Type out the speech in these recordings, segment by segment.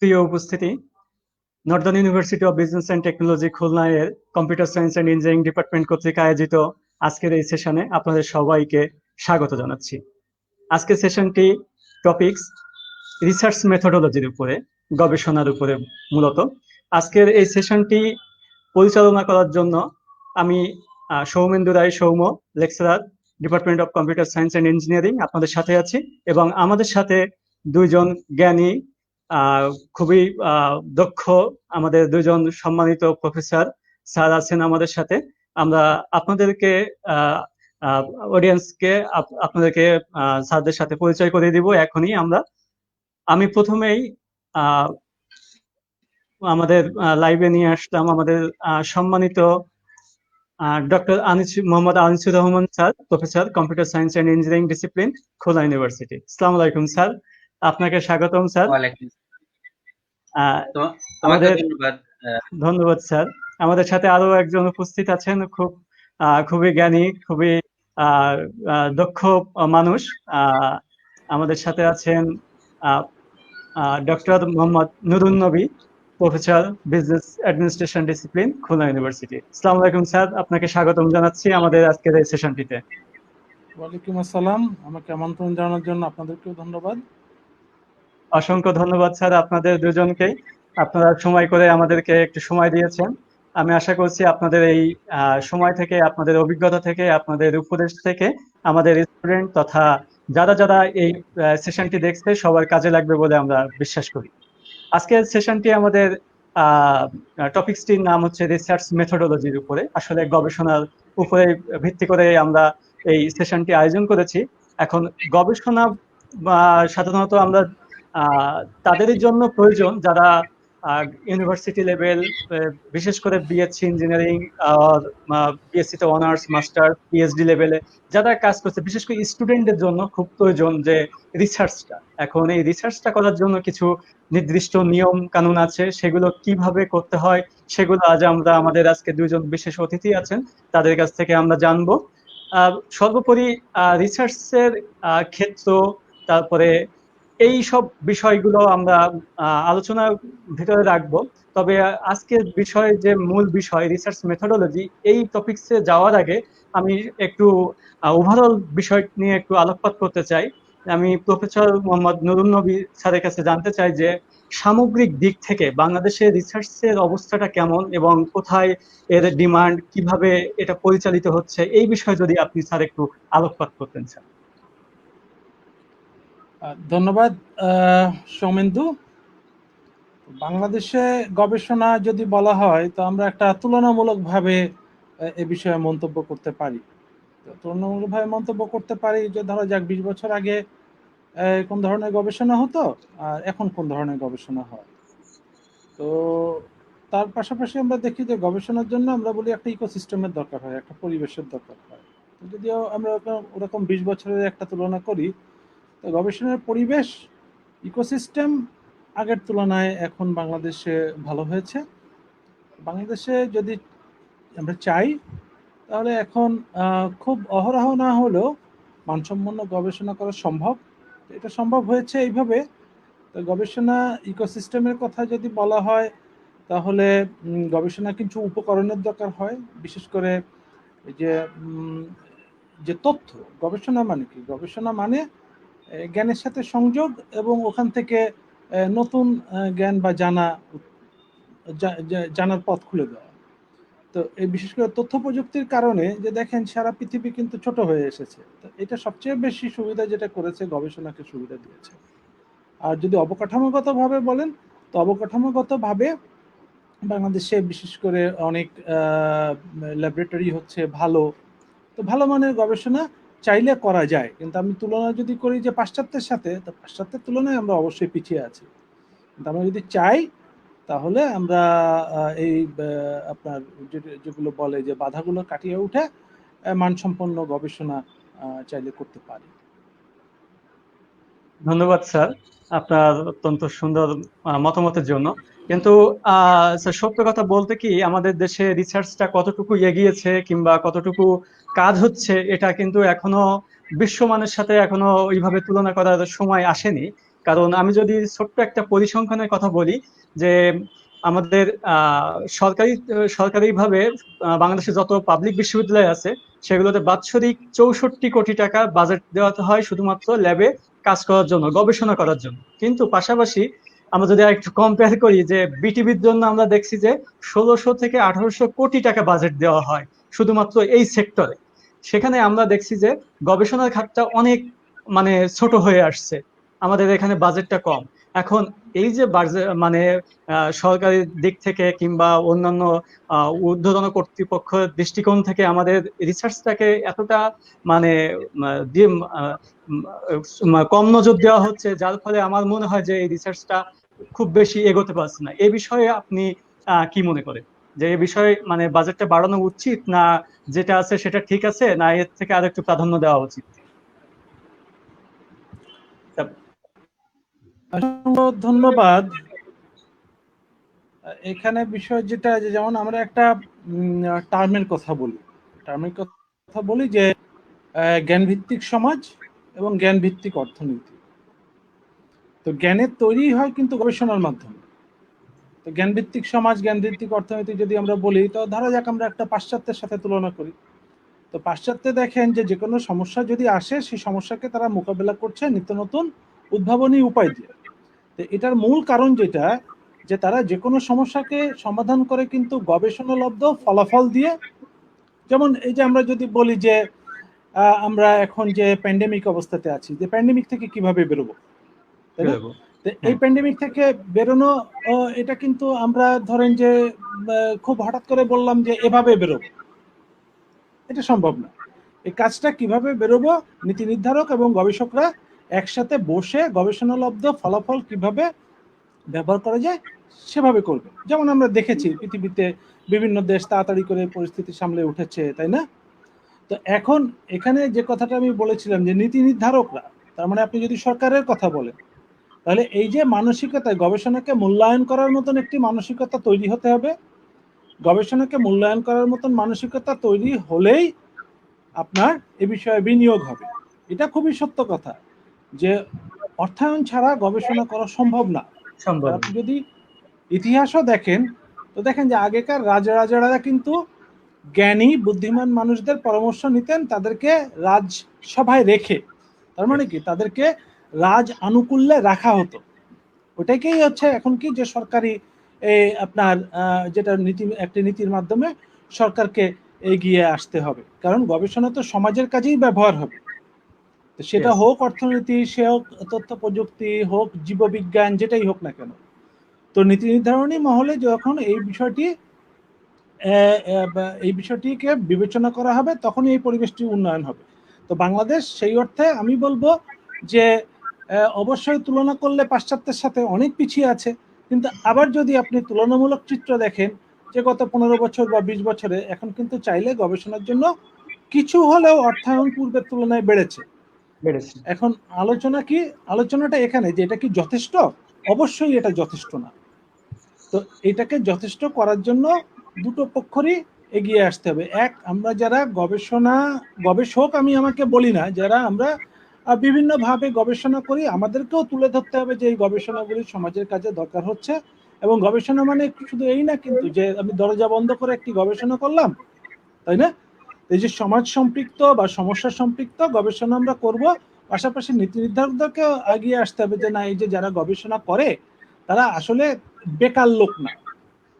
প্রিয় উপস্থিতি, northern university of business and technology Khulna এর computer science and engineering department কর্তৃক আয়োজিত আজকের এই সেশনে আপনাদের সবাইকে স্বাগত জানাচ্ছি। আজকের সেশনটি টপিকস রিসার্চ মেথোডোলজির উপরে, গবেষণার উপরে মূলত। আজকের এই সেশনটি পরিচালনা করার জন্য আমি Soumendu Roy Soum, lecturer, department of computer science and engineering আপনাদের সাথে আছি, এবং আমাদের সাথে দুইজন জ্ঞানী, খুবই দক্ষ আমাদের দুইজন সম্মানিত প্রফেসর স্যার আছেন আমাদের সাথে। আমরা আপনাদেরকে অডিয়েন্সকে আপনাদেরকে স্যারদের সাথে পরিচয় করে দিব এখনই। আমি প্রথমেই আমাদের লাইভে নিয়ে আসলাম আমাদের সম্মানিত doctor Mohammad Anisur Rahman sir, professor computer science and engineering discipline, Khulna university. আসসালামু আলাইকুম স্যার, আপনাকে স্বাগতম স্যার। আমাদের ধন্যবাদ স্যার। আমাদের সাথে আরো একজন উপস্থিত আছেন, খুবই জ্ঞানী, খুবই দক্ষ মানুষ। আমাদের সাথে আছেন ডক্টর মোহাম্মদ নুরুন নবী, professor business administration discipline, Khulna university. আসসালামু আলাইকুম স্যার, আপনাকে স্বাগতম জানাচ্ছি আমাদের আজকের এই সেশনটিতে। ওয়ালাইকুম আসসালাম, আমাকে আমন্ত্রণ জানানোর জন্য আপনাদেরকেও ধন্যবাদ। অসংখ্য ধন্যবাদ স্যার আপনাদের দুজনকেই, আপনারা সময় করে আমাদেরকে একটু সময় দিয়েছেন। আমি আশা করছি আপনাদের এই সময় থেকে, আপনাদের অভিজ্ঞতা থেকে, আপনাদের উপদেশ থেকে আমাদের স্টুডেন্ট তথা যারা যারা এই সেশনটি দেখছে সবার কাজে লাগবে বলে আমরা বিশ্বাস করি। আজকের সেশনটি আমাদের টপিকসটির নাম হচ্ছে রিসার্চ মেথোডোলজির উপরে, আসলে গবেষণার উপরে ভিত্তি করে আমরা এই সেশনটি আয়োজন করেছি। এখন গবেষণা সাধারণত আমরা তাদের জন্য প্রয়োজন যারা ইউনিভার্সিটি লেভেল, বিশেষ করে বিএসসি ইঞ্জিনিয়ারিং, বিএসসি তে অনার্স, মাস্টার, পিএইচডি লেভেলে যারা কাজ করছে, বিশেষ করে স্টুডেন্টদের জন্য খুব প্রয়োজন যে রিসার্চটা। এখন এই রিসার্চটা করার জন্য কিছু নির্দিষ্ট নিয়ম কানুন আছে, সেগুলো কিভাবে করতে হয় সেগুলো আজ আমরা আমাদের আজকে দুইজন বিশেষ অতিথি আছেন তাদের কাছ থেকে আমরা জানবো। সর্বোপরি রিসার্চের ক্ষেত্র, তারপরে এই সব বিষয়গুলো আমরা আলোচনার ভিতরে রাখবো। তবে আজকের বিষয় যে মূল বিষয় রিসার্চ মেথোডোলজি, এই টপিকসে যাওয়ার আগে আমি একটু ওভারঅল বিষয় নিয়ে একটু আলোকপাত করতে চাই। আমি প্রফেসর মোহাম্মদ নুরুন নবী স্যারের কাছে জানতে চাই যে সামগ্রিক দিক থেকে বাংলাদেশের রিসার্চের অবস্থাটা কেমন এবং কোথায় এর ডিমান্ড, কিভাবে এটা পরিচালিত হচ্ছে, এই বিষয়ে যদি আপনি স্যার একটু আলোকপাত করতেন স্যার। ধন্যবাদ সৌমেন্দু। বাংলাদেশে গবেষণা যদি বলা হয় তো আমরা একটা তুলনামূলকভাবে এ বিষয়ে মন্তব্য করতে পারি। তুলনামূলকভাবে মন্তব্য করতে পারি যে ধরো যাক 20 বছর আগে কোন ধরনের গবেষণা হতো আর এখন কোন ধরনের গবেষণা হয়। তো তার পাশাপাশি আমরা দেখি যে গবেষণার জন্য আমরা বলি একটা ইকোসিস্টেমের দরকার হয়, একটা পরিবেশের দরকার হয়। যদিও আমরা ওরকম 20 বছরের একটা তুলনা করি, তো গবেষণার পরিবেশ, ইকোসিস্টেম আগের তুলনায় এখন বাংলাদেশে ভালো হয়েছে। বাংলাদেশে যদি আমরা চাই তাহলে এখন খুব অহরহ না হলেও মানসম্পন্ন গবেষণা করা সম্ভব। এটা সম্ভব হয়েছে এইভাবে, তো গবেষণা ইকোসিস্টেমের কথা যদি বলা হয় তাহলে গবেষণা কিছু উপকরণের দরকার হয়, বিশেষ করে যে তথ্য। গবেষণা মানে কি? গবেষণা মানে জ্ঞানের সাথে সংযোগ এবং ওখান থেকে নতুন জ্ঞান বা জানার পথ খুলে দেওয়া। তো এই বিশেষ করে তথ্য প্রযুক্তির কারণে যে দেখেন সারা পৃথিবী কিন্তু ছোট হয়ে এসেছে, তো এটা সবচেয়ে বেশি সুবিধা যেটা করেছে গবেষণাকে সুবিধা দিয়েছে। আর যদি অবকাঠামোগতভাবে বলেন তো অবকাঠামোগতভাবে বাংলাদেশে বিশেষ করে অনেক ল্যাবরেটরি হচ্ছে ভালো, তো ভালো মানের গবেষণা চাইলে করা যায়। কিন্তু আমি তুলনা যদি করি যে পাশ্চাত্যের সাথে, তো পাশ্চাত্যের তুলনায় আমরা অবশ্যই পিছিয়ে আছি। কিন্তু আমরা যদি চাই তাহলে আমরা এই আপনার যেগুলো বলে যে বাধাগুলো কাটিয়ে উঠে মানসম্পন্ন গবেষণা চাইলে করতে পারি। ধন্যবাদ স্যার আপনার অত্যন্ত সুন্দর মতামতের জন্য। কিন্তু স্যার, সত্য কথা বলতে কি, আমাদের দেশে রিসার্চটা কতটুকু এগিয়েছে কিংবা কতটুকু কাজ হচ্ছে, এটা কিন্তু এখনো বিশ্বমানের সাথে এখনো ওইভাবে তুলনা করার সময় আসেনি। কারণ আমি যদি ছোট্ট একটা পরিসংখ্যানের কথা বলি, যে আমাদের সরকারিভাবে বাংলাদেশে যত পাবলিক বিশ্ববিদ্যালয় আছে সেগুলোতে বাৎসরিক 64 কোটি টাকা বাজেট দেওয়া হয় শুধুমাত্র ল্যাবে কাজ করার জন্য, গবেষণা করার জন্য। কিন্তু পাশাপাশি আমরা যদি একটু কম্পেয়ার করি, যে বিটিভির জন্য আমরা দেখছি যে 1600 থেকে 1800 কোটি টাকা বাজেট দেওয়া হয় শুধুমাত্র এই সেক্টরে। সেখানে আমরা দেখছি যে গবেষণার খাতটা অনেক মানে ছোট হয়ে আসছে, আমাদের এখানে বাজেটটা কম। এখন এই যে মানে সরকারি দিক থেকে কিংবা অন্যান্য ঊর্ধ্বতন কর্তৃপক্ষের দৃষ্টিকোণ থেকে আমাদের রিসার্চটাকে এতটা মানে দিয়ে কম নজর দেওয়া হচ্ছে, যার ফলে আমার মনে হয় যে এই রিসার্চটা খুব বেশি এগোতে পারছে না। এ বিষয়ে আপনি কি মনে করেন, যে এই বিষয়ে মানে বাজেটটা বাড়ানো উচিত, না যেটা আছে সেটা ঠিক আছে, না এর থেকে আরো একটু প্রাধান্য দেওয়া উচিত? অসংখ্য ধন্যবাদ। এখানে বিষয় যেটা, যে যেমন আমরা একটা টার্মের কথা বলি, যে জ্ঞান ভিত্তিক সমাজ এবং জ্ঞান ভিত্তিক অর্থনীতি। তো জ্ঞানের তৈরি হয় কিন্তু গবেষণার মাধ্যমে। তো জ্ঞান ভিত্তিক সমাজ, জ্ঞান ভিত্তিক অর্থনীতি যদি আমরা বলি, তো ধরা যাক আমরা একটা পাশ্চাত্যের সাথে তুলনা করি। তো পাশ্চাত্যে দেখেন যে কোনো সমস্যা যদি আসে, সেই সমস্যাকে তারা মোকাবেলা করছে নিত্য নতুন উদ্ভাবনী উপায় দিয়ে। তো এটার মূল কারণ যেটা, যে তারা যে কোনো সমস্যাকে সমাধান করে কিন্তু গবেষণালব্ধ ফলাফল দিয়ে। যেমন এই যে আমরা যদি বলি যে আমরা এখন যে প্যান্ডেমিক অবস্থাতে আছি, যে প্যান্ডেমিক থেকে কিভাবে বেরোবো, তাই না? তো এই প্যান্ডেমিক থেকে বেরোনো, এটা কিন্তু আমরা ধরেন যে খুব হঠাৎ করে বললাম যে এভাবে বেরোবো, এটা সম্ভব না। এই কাজটা কিভাবে বেরোবো, নীতি নির্ধারক এবং গবেষকরা একসাথে বসে গবেষণালব্ধ ফলাফল কিভাবে ব্যবহার করা যায় সেভাবে করবে। যেমন আমরা দেখেছি পৃথিবীতে বিভিন্ন দেশ তাড়াতাড়ি করে পরিস্থিতি সামলে উঠেছে, তাই না? তো এখন এখানে যে কথাটা আমি বলেছিলাম যে নীতি নির্ধারকরা, তার মানে আপনি যদি সরকারের কথা বলেন, তাহলে এই যে মানসিকতা, গবেষণাকে মূল্যায়ন করার মতন একটি মানসিকতা তৈরি হতে হবে। গবেষণাকে মূল্যায়ন করার মতন মানসিকতা তৈরি হলেই আপনার এ বিষয়ে বিনিয়োগ হবে। এটা খুবই সত্য কথা যে অর্থায়ন ছাড়া গবেষণা করা সম্ভব না। আপনি যদি ইতিহাসও দেখেন, তো দেখেন যে আগেকার রাজারা কিন্তু জ্ঞানী বুদ্ধিমান মানুষদের পরামর্শ নিতেন, তাদেরকে রাজসভায় রেখে। তার মানে কি, তাদেরকে রাজ আনুকূল্যে রাখা হতো। ওটাকেই হচ্ছে এখন কি, যে সরকারি আপনার যেটা একটি নীতির মাধ্যমে সরকারকে এগিয়ে আসতে হবে, কারণ গবেষণা তো সমাজের কাজেই ব্যবহার হবে। তো সেটা হোক অর্থনীতি, সে হোক তথ্য প্রযুক্তি, হোক জীববিজ্ঞান, যেটাই হোক না কেন। তো নীতি নির্ধারণী মহলে যখন এই বিষয়টিকে বিবেচনা করা হবে, তখনই এই পরিবেশটি উন্নয়ন হবে। তো বাংলাদেশ সেই অর্থে আমি বলবো যে অবশ্যই তুলনা করলে পাশ্চাত্যের সাথে অনেক পিছিয়ে আছে, কিন্তু আবার যদি আপনি তুলনামূলক চিত্র দেখেন, যে গত 15 বছর বা 20 বছরে এখন কিন্তু চাইলে গবেষণার জন্য কিছু হলেও অর্থায়ন পূর্বের তুলনায় বেড়েছে। এখন আলোচনাটা এখানে যে এটা কি যথেষ্ট? অবশ্যই এটা যথেষ্ট না। তো এটাকে যথেষ্ট করার জন্য দুটো পক্ষরই এগিয়ে আসতে হবে। এক, আমরা যারা গবেষক, আমি আমাকে বলি না, যারা আমরা বিভিন্নভাবে গবেষণা করি, আমাদেরকেও তুলে ধরতে হবে যে এই গবেষণাগুলি সমাজের কাজে দরকার হচ্ছে। এবং গবেষণা মানে শুধু এই না কিন্তু যে আমি দরজা বন্ধ করে একটি গবেষণা করলাম, তাই না? এই যে সমাজ সম্পৃক্ত বা সমস্যা সম্পৃক্ত গবেষণা আমরা করব, পাশাপাশি নীতি নির্ধারকদেরকেও এগিয়ে আসতে হবে যে না, এই যে যারা গবেষণা করে তারা আসলে বেকার লোক না,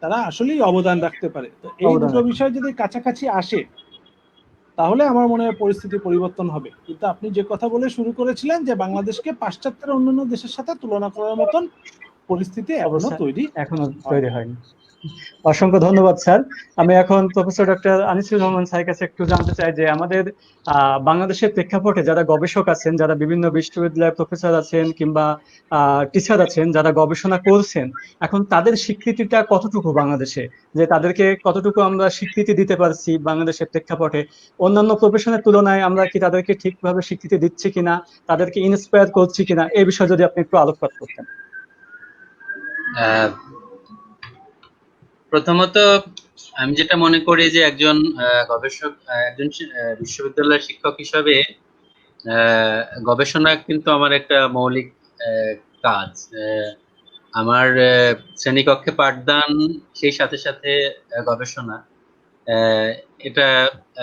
তারা আসলেই অবদান রাখতে পারে। তো এই দুটো বিষয় যদি কাছাকাছি আসে, তাহলে আমার মনে হয় পরিস্থিতি পরিবর্তন হবে। কিন্তু আপনি যে কথা বলে শুরু করেছিলেন যে বাংলাদেশকে পাশ্চাত্যের অন্যান্য দেশের সাথে তুলনা করার মতন পরিস্থিতি এখনো তৈরি হয়নি। অসংখ্য ধন্যবাদ স্যার। আমি এখন প্রফেসর ডক্টর আনিসুর রহমান স্যারের কাছে একটু জানতে চাই যে আমাদের বাংলাদেশের প্রেক্ষাপটে যারা গবেষক আছেন, যারা বিভিন্ন বিশ্ববিদ্যালয়ের প্রফেসর আছেন কিংবা টিচার আছেন, যারা গবেষণা করছেন, এখন তাদের স্বীকৃতিটা কতটুকু বাংলাদেশে, যে তাদেরকে কতটুকু আমরা স্বীকৃতি দিতে পারছি বাংলাদেশের প্রেক্ষাপটে, অন্যান্য প্রফেশনের তুলনায় আমরা কি তাদেরকে ঠিকভাবে স্বীকৃতি দিচ্ছি কিনা, তাদেরকে ইন্সপায়ার করছি কিনা, এই বিষয়ে যদি আপনি একটু আলোকপাত করতেন। প্রথমত আমি যেটা মনে করি যে একজন গবেষক, একজন বিশ্ববিদ্যালয়ের শিক্ষক হিসাবে গবেষণা কিন্তু আমার একটা মৌলিক কাজ। আমার শ্রেণীকক্ষে পাঠদান, সেই সাথে সাথে গবেষণা, আহ, এটা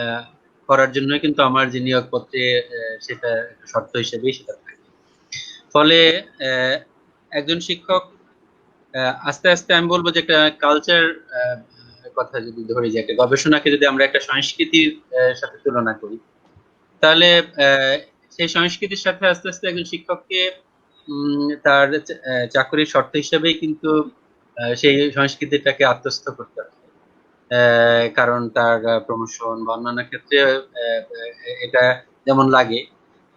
আহ, করার জন্য কিন্তু আমার যে নিয়োগপত্রে সেটা একটা শর্ত হিসেবেই সেটা থাকে। ফলে আহ, একজন শিক্ষক আস্তে আস্তে আমি বলবো যে একটা কালচার কথা যদি ধরি, যে একটা গবেষণাকে যদি আমরা একটা সংস্কৃতির সাথে তুলনা করি, তাহলে আহ, সেই সংস্কৃতির সাথে আস্তে আস্তে একজন শিক্ষককে তার চাকরির শর্ত হিসেবেই কিন্তু সেই সংস্কৃতিটাকে আত্মস্থ করতে হবে। কারণ তার প্রমোশন বা অন্যান্য ক্ষেত্রে এটা যেমন লাগে।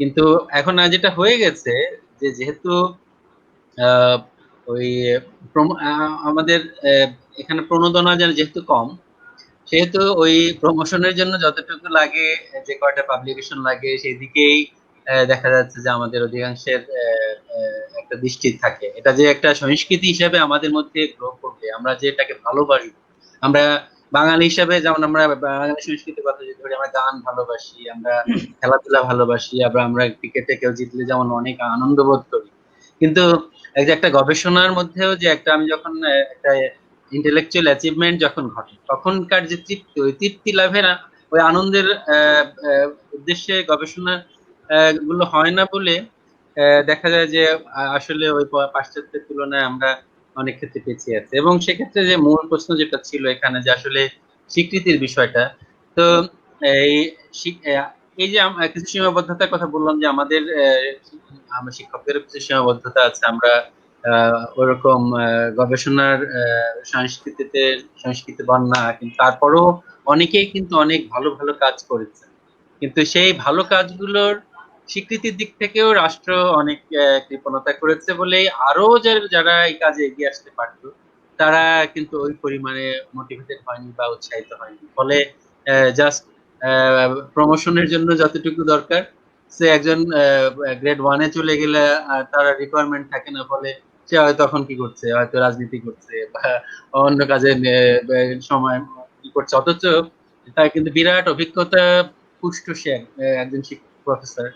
কিন্তু এখন যেটা হয়ে গেছে, যে যেহেতু আহ, ওই আমাদের এখানে প্রণোদনা যেহেতু কম, সেহেতু ওই প্রমোশনের জন্য যতটুকু লাগে, যে কয়টা পাবলিকেশন লাগে, সেই দিকেই দেখা যাচ্ছে যে আমাদের অধিকাংশের একটা দৃষ্টি থাকে। এটা যে একটা সংস্কৃতি হিসেবে আমাদের মধ্যে গ্রো করবে, আমরা যে এটাকে ভালোবাসবো। আমরা বাঙালি হিসেবে যেমন আমরা বাঙালি সংস্কৃতির কথা যদি ধরি, আমরা গান ভালোবাসি, আমরা খেলাধুলা ভালোবাসি, আবার আমরা ক্রিকেটে কেউ জিতলে যেমন অনেক আনন্দ বোধ করি। কিন্তু এই যে একটা গবেষণার মধ্যেও যে একটা, আমি যখন একটা ইন্টেলেকচুয়াল অ্যাচিভমেন্ট যখন ঘটে, তখনকার যে তৃপ্তি, ওই তৃপ্তি লাভের ওই আনন্দের উদ্দেশ্যে গবেষণা গুলো হয় না বলে দেখা যায় যে আসলে ওই পাশ্চাত্যের তুলনায় আমরা অনেক ক্ষেত্রে পিছিয়ে আছি। এবং সেক্ষেত্রে যে মূল প্রশ্ন যেটা ছিল এখানে, যে আসলে স্বীকৃতির বিষয়টা, তো এই এই যে কিছু সীমাবদ্ধতার কথা বললাম, যে আমাদের আমরা শিক্ষকদের কিছু সীমাবদ্ধতা আছে। আমরা ওরকম গবেষণার সংস্কৃতিবান না, কিন্তু তারপরও অনেকেই কিন্তু অনেক ভালো ভালো কাজ করেছে। কিন্তু সেই ভালো কাজগুলোর স্বীকৃতির দিক থেকেও রাষ্ট্র অনেক কৃপণতা করেছে বলেই আরো যারা এই কাজে এগিয়ে আসতে পারতো, তারা কিন্তু ওই পরিমাণে মোটিভেটেড হয়নি বা উৎসাহিত হয়নি। ফলে জাস্ট প্রমোশনের জন্য যতটুকু দরকার, সে একজন গ্রেড ওয়ানে চলে গেলে তার রিকোয়ারমেন্ট থাকে না। ফলে সে হয়তো তখন কি করছে, হয়তো রাজনীতি করছে বা অন্য কাজে সময় কি করছে, অথচ তার কিন্তু বিরাট অভিজ্ঞতা পুষ্ট সে একজন শিক্ষক প্রফেসর।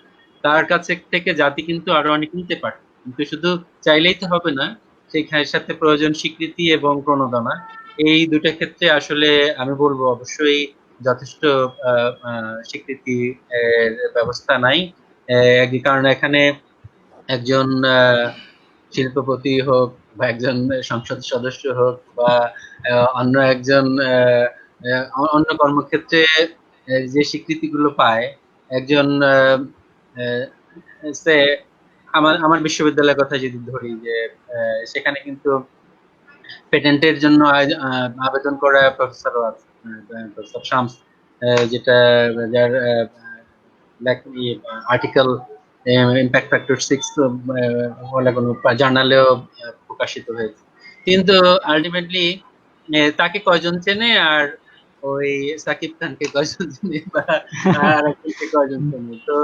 তার কাছে থেকে জাতি কিন্তু আরো অনেক নিতে পারে। কিন্তু শুধু চাইলেই তো হবে না, সেখানে সাথে প্রয়োজন স্বীকৃতি এবং প্রণোদনা। এই দুটা ক্ষেত্রে আসলে আমি বলবো অবশ্যই যথেষ্ট স্বীকৃতি ব্যবস্থা নাই। কারণ এখানে একজন শিল্পপতি হোক, বা একজন সংসদ সদস্য হোক, বা অন্য একজন অন্য কর্মক্ষেত্রে যে স্বীকৃতিগুলো পায়, একজন আহ, সে আমার আমার বিশ্ববিদ্যালয়ের কথা যদি ধরি, যে সেখানে কিন্তু পেটেন্টের জন্য আবেদন করা প্রফেসরও আছে, প্রফেসর শামস, যেটা যার আর্টিকেল ইম্প্যাক্ট ফ্যাক্টর 6 বলে কোনো জার্নালেও প্রকাশিত হয়েছে। কিন্তু আলটিমেটলি তাকে কয়জন চেনে, আর ওই সাকিব খানকে কয়জন চেনে, বা আর একজনকে কয়জন চেনে? তো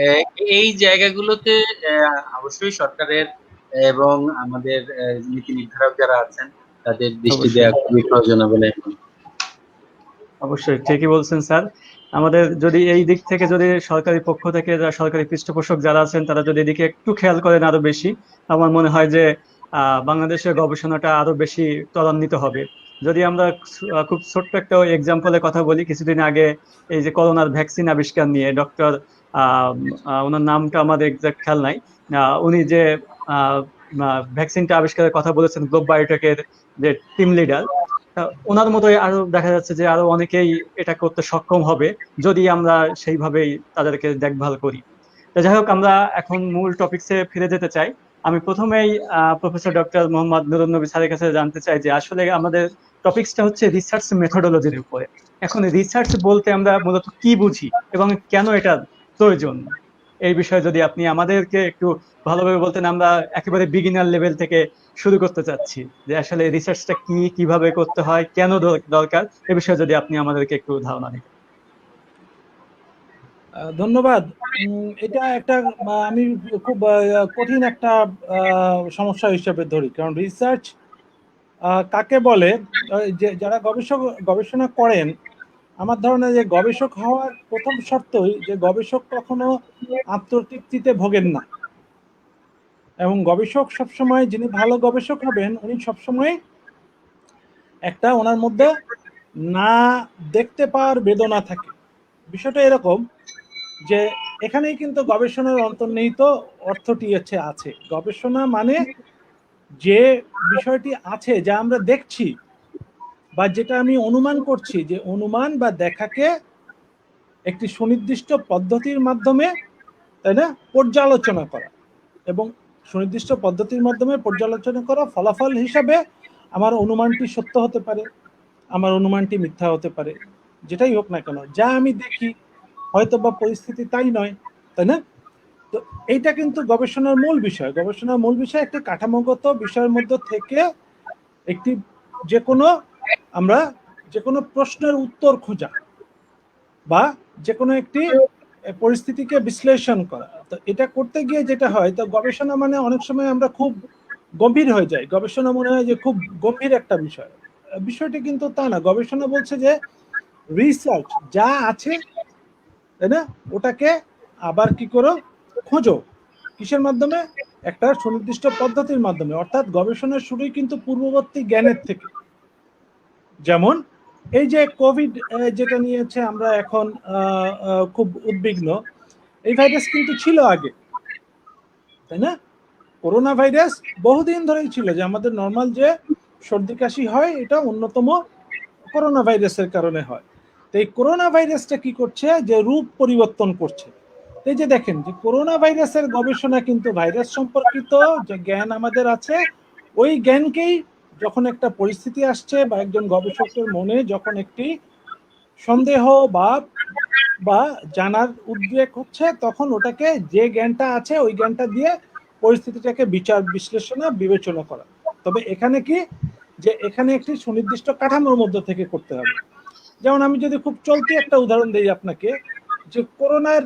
আহ, এই জায়গাগুলোতে অবশ্যই সরকারের এবং আমাদের নীতি নির্ধারক যারা আছেন, তাদের দৃষ্টি অবশ্যই দেওয়া খুবই প্রয়োজন বলে অবশ্যই ঠিকই বলছেন স্যার। আমাদের যদি এই দিক থেকে, যদি সরকারি পক্ষ থেকে সরকারি পৃষ্ঠপোষক যারা আছেন তারা যদি এদিকে একটু খেয়াল করেন আরো বেশি, আমার মনে হয় যে বাংলাদেশের গবেষণাটা আরো বেশি ত্বরান্বিত হবে। যদি আমরা খুব ছোট্ট একটা এক্সাম্পলের কথা বলি, কিছুদিন আগে এই যে করোনার ভ্যাকসিন আবিষ্কার নিয়ে ডক্টর ওনার নামটা আমাদের এক্সাক্ট খেয়াল নাই, উনি যে ভ্যাকসিনটা আবিষ্কারের কথা বলেছেন, গ্লোব বায়োটেকের যে টিম লিডার, ওনার মতোই আরো দেখা যাচ্ছে যে আরো অনেকেই এটা করতে সক্ষম হবে যদি আমরা সেইভাবেই তাদেরকে দেখভাল করি। তো যাই হোক, আমরা এখন মূল টপিকসে ফিরে যেতে চাই। আমি প্রথমেই প্রফেসর ডক্টর মোহাম্মদ নুরুন নবী স্যারের কাছে জানতে চাই যে আসলে আমাদের টপিকসটা হচ্ছে রিসার্চ মেথোডোলজির উপরে। এখন রিসার্চ বলতে আমরা মূলত কি বুঝি এবং কেন এটা প্রয়োজন, এই বিষয়ে যদি আপনি আমাদেরকে একটু ভালোভাবে বলতেন। আমরা একেবারে বিগিনার লেভেল থেকে শুরু করতে চাচ্ছি, যে আসলে রিসার্চটা কি, কিভাবে করতে হয়, কেন দরকার, এ বিষয়ে যদি আপনি আমাদেরকে একটু ধারণা দিতেন। ধন্যবাদ। এটা একটা আমি খুব কঠিন একটা সমস্যা হিসেবে ধরি, কারণ রিসার্চ কাকে বলে? যারা গবেষণা করেন, আমার ধারণা যে গবেষক হওয়ার প্রথম শর্তই যে গবেষক কখনো আত্মতৃপ্তিতে ভোগেন না। এবং গবেষক সবসময়, যিনি ভালো গবেষক হবেন, উনি সবসময় একটা ওনার মধ্যে না দেখতে পাওয়ার বেদনা থাকে। বিষয়টা এরকম যে এখানেই কিন্তু গবেষণার অন্তর্নিহিত অর্থটি আছে। গবেষণা মানে যে বিষয়টি আছে, যা আমরা দেখছি বা যেটা আমি অনুমান করছি, যে অনুমান বা দেখাকে একটি সুনির্দিষ্ট পদ্ধতির মাধ্যমে, তাই না, পর্যালোচনা করা, এবং সুনির্দিষ্ট পদ্ধতির মাধ্যমে পর্যালোচনা করা ফলাফল হিসাবে আমার অনুমানটি সত্য হতে পারে, আমার অনুমানটি মিথ্যা হতে পারে, যেটাই হোক না কেন, যা আমি দেখি হয়তো বা পরিস্থিতি তাই নয়, তাই না? তো এইটা কিন্তু গবেষণার মূল বিষয়। গবেষণার মূল বিষয় একটি কাঠামোগত বিষয়ের মধ্যে থেকে একটি আমরা যে কোনো প্রশ্নের উত্তর খোঁজা বা যে কোনো একটি পরিস্থিতিকে বিশ্লেষণ করা। তো এটা করতে গিয়ে যেটা হয়, তো গবেষণা মানে অনেক সময় আমরা খুব গম্ভীর হয়ে যাই, গবেষণা মনে হয় যে খুব গম্ভীর একটা বিষয়। বিষয়টি কিন্তু তা না। গবেষণা বলছে যে রিসার্চ যা আছে, তাই না, ওটাকে আবার কি করো, খোঁজো। কিসের মাধ্যমে? একটা সুনির্দিষ্ট পদ্ধতির মাধ্যমে। অর্থাৎ গবেষণার শুরুই কিন্তু পূর্ববর্তী জ্ঞানের থেকে। যেমন এই যে কোভিড যেটা নিয়েছে আমরা এখন খুব উদ্বিগ্ন, এই ভাইরাস কিন্তু ছিল আগে, তাই না? করোনা ভাইরাস বহুদিন ধরেই ছিল, যে আমাদের নর্মাল যে সর্দি কাশি হয়, এটা অন্যতম করোনা ভাইরাসের কারণে হয়। তো এই করোনা ভাইরাসটা কি করছে, যে রূপ পরিবর্তন করছে। এই যে দেখেন যে করোনা ভাইরাসের গবেষণা কিন্তু ভাইরাস সম্পর্কিত যে জ্ঞান আমাদের আছে, ওই জ্ঞানকেই যখন একটা পরিস্থিতি আসছে বা একজন গবেষকের মনে যখন একটি সন্দেহ বা বা জানার উদ্বেগ হচ্ছে, তখন ওটাকে যে জ্ঞানটা আছে ওই জ্ঞানটা দিয়ে পরিস্থিতিটাকে বিচার বিশ্লেষণা বিবেচনা করা। তবে এখানে কি, যে এখানে একটি সুনির্দিষ্ট কাঠামোর মধ্যে থেকে করতে হবে। যেমন আমি যদি খুব চলতি একটা উদাহরণ দিই আপনাকে, যে করোনার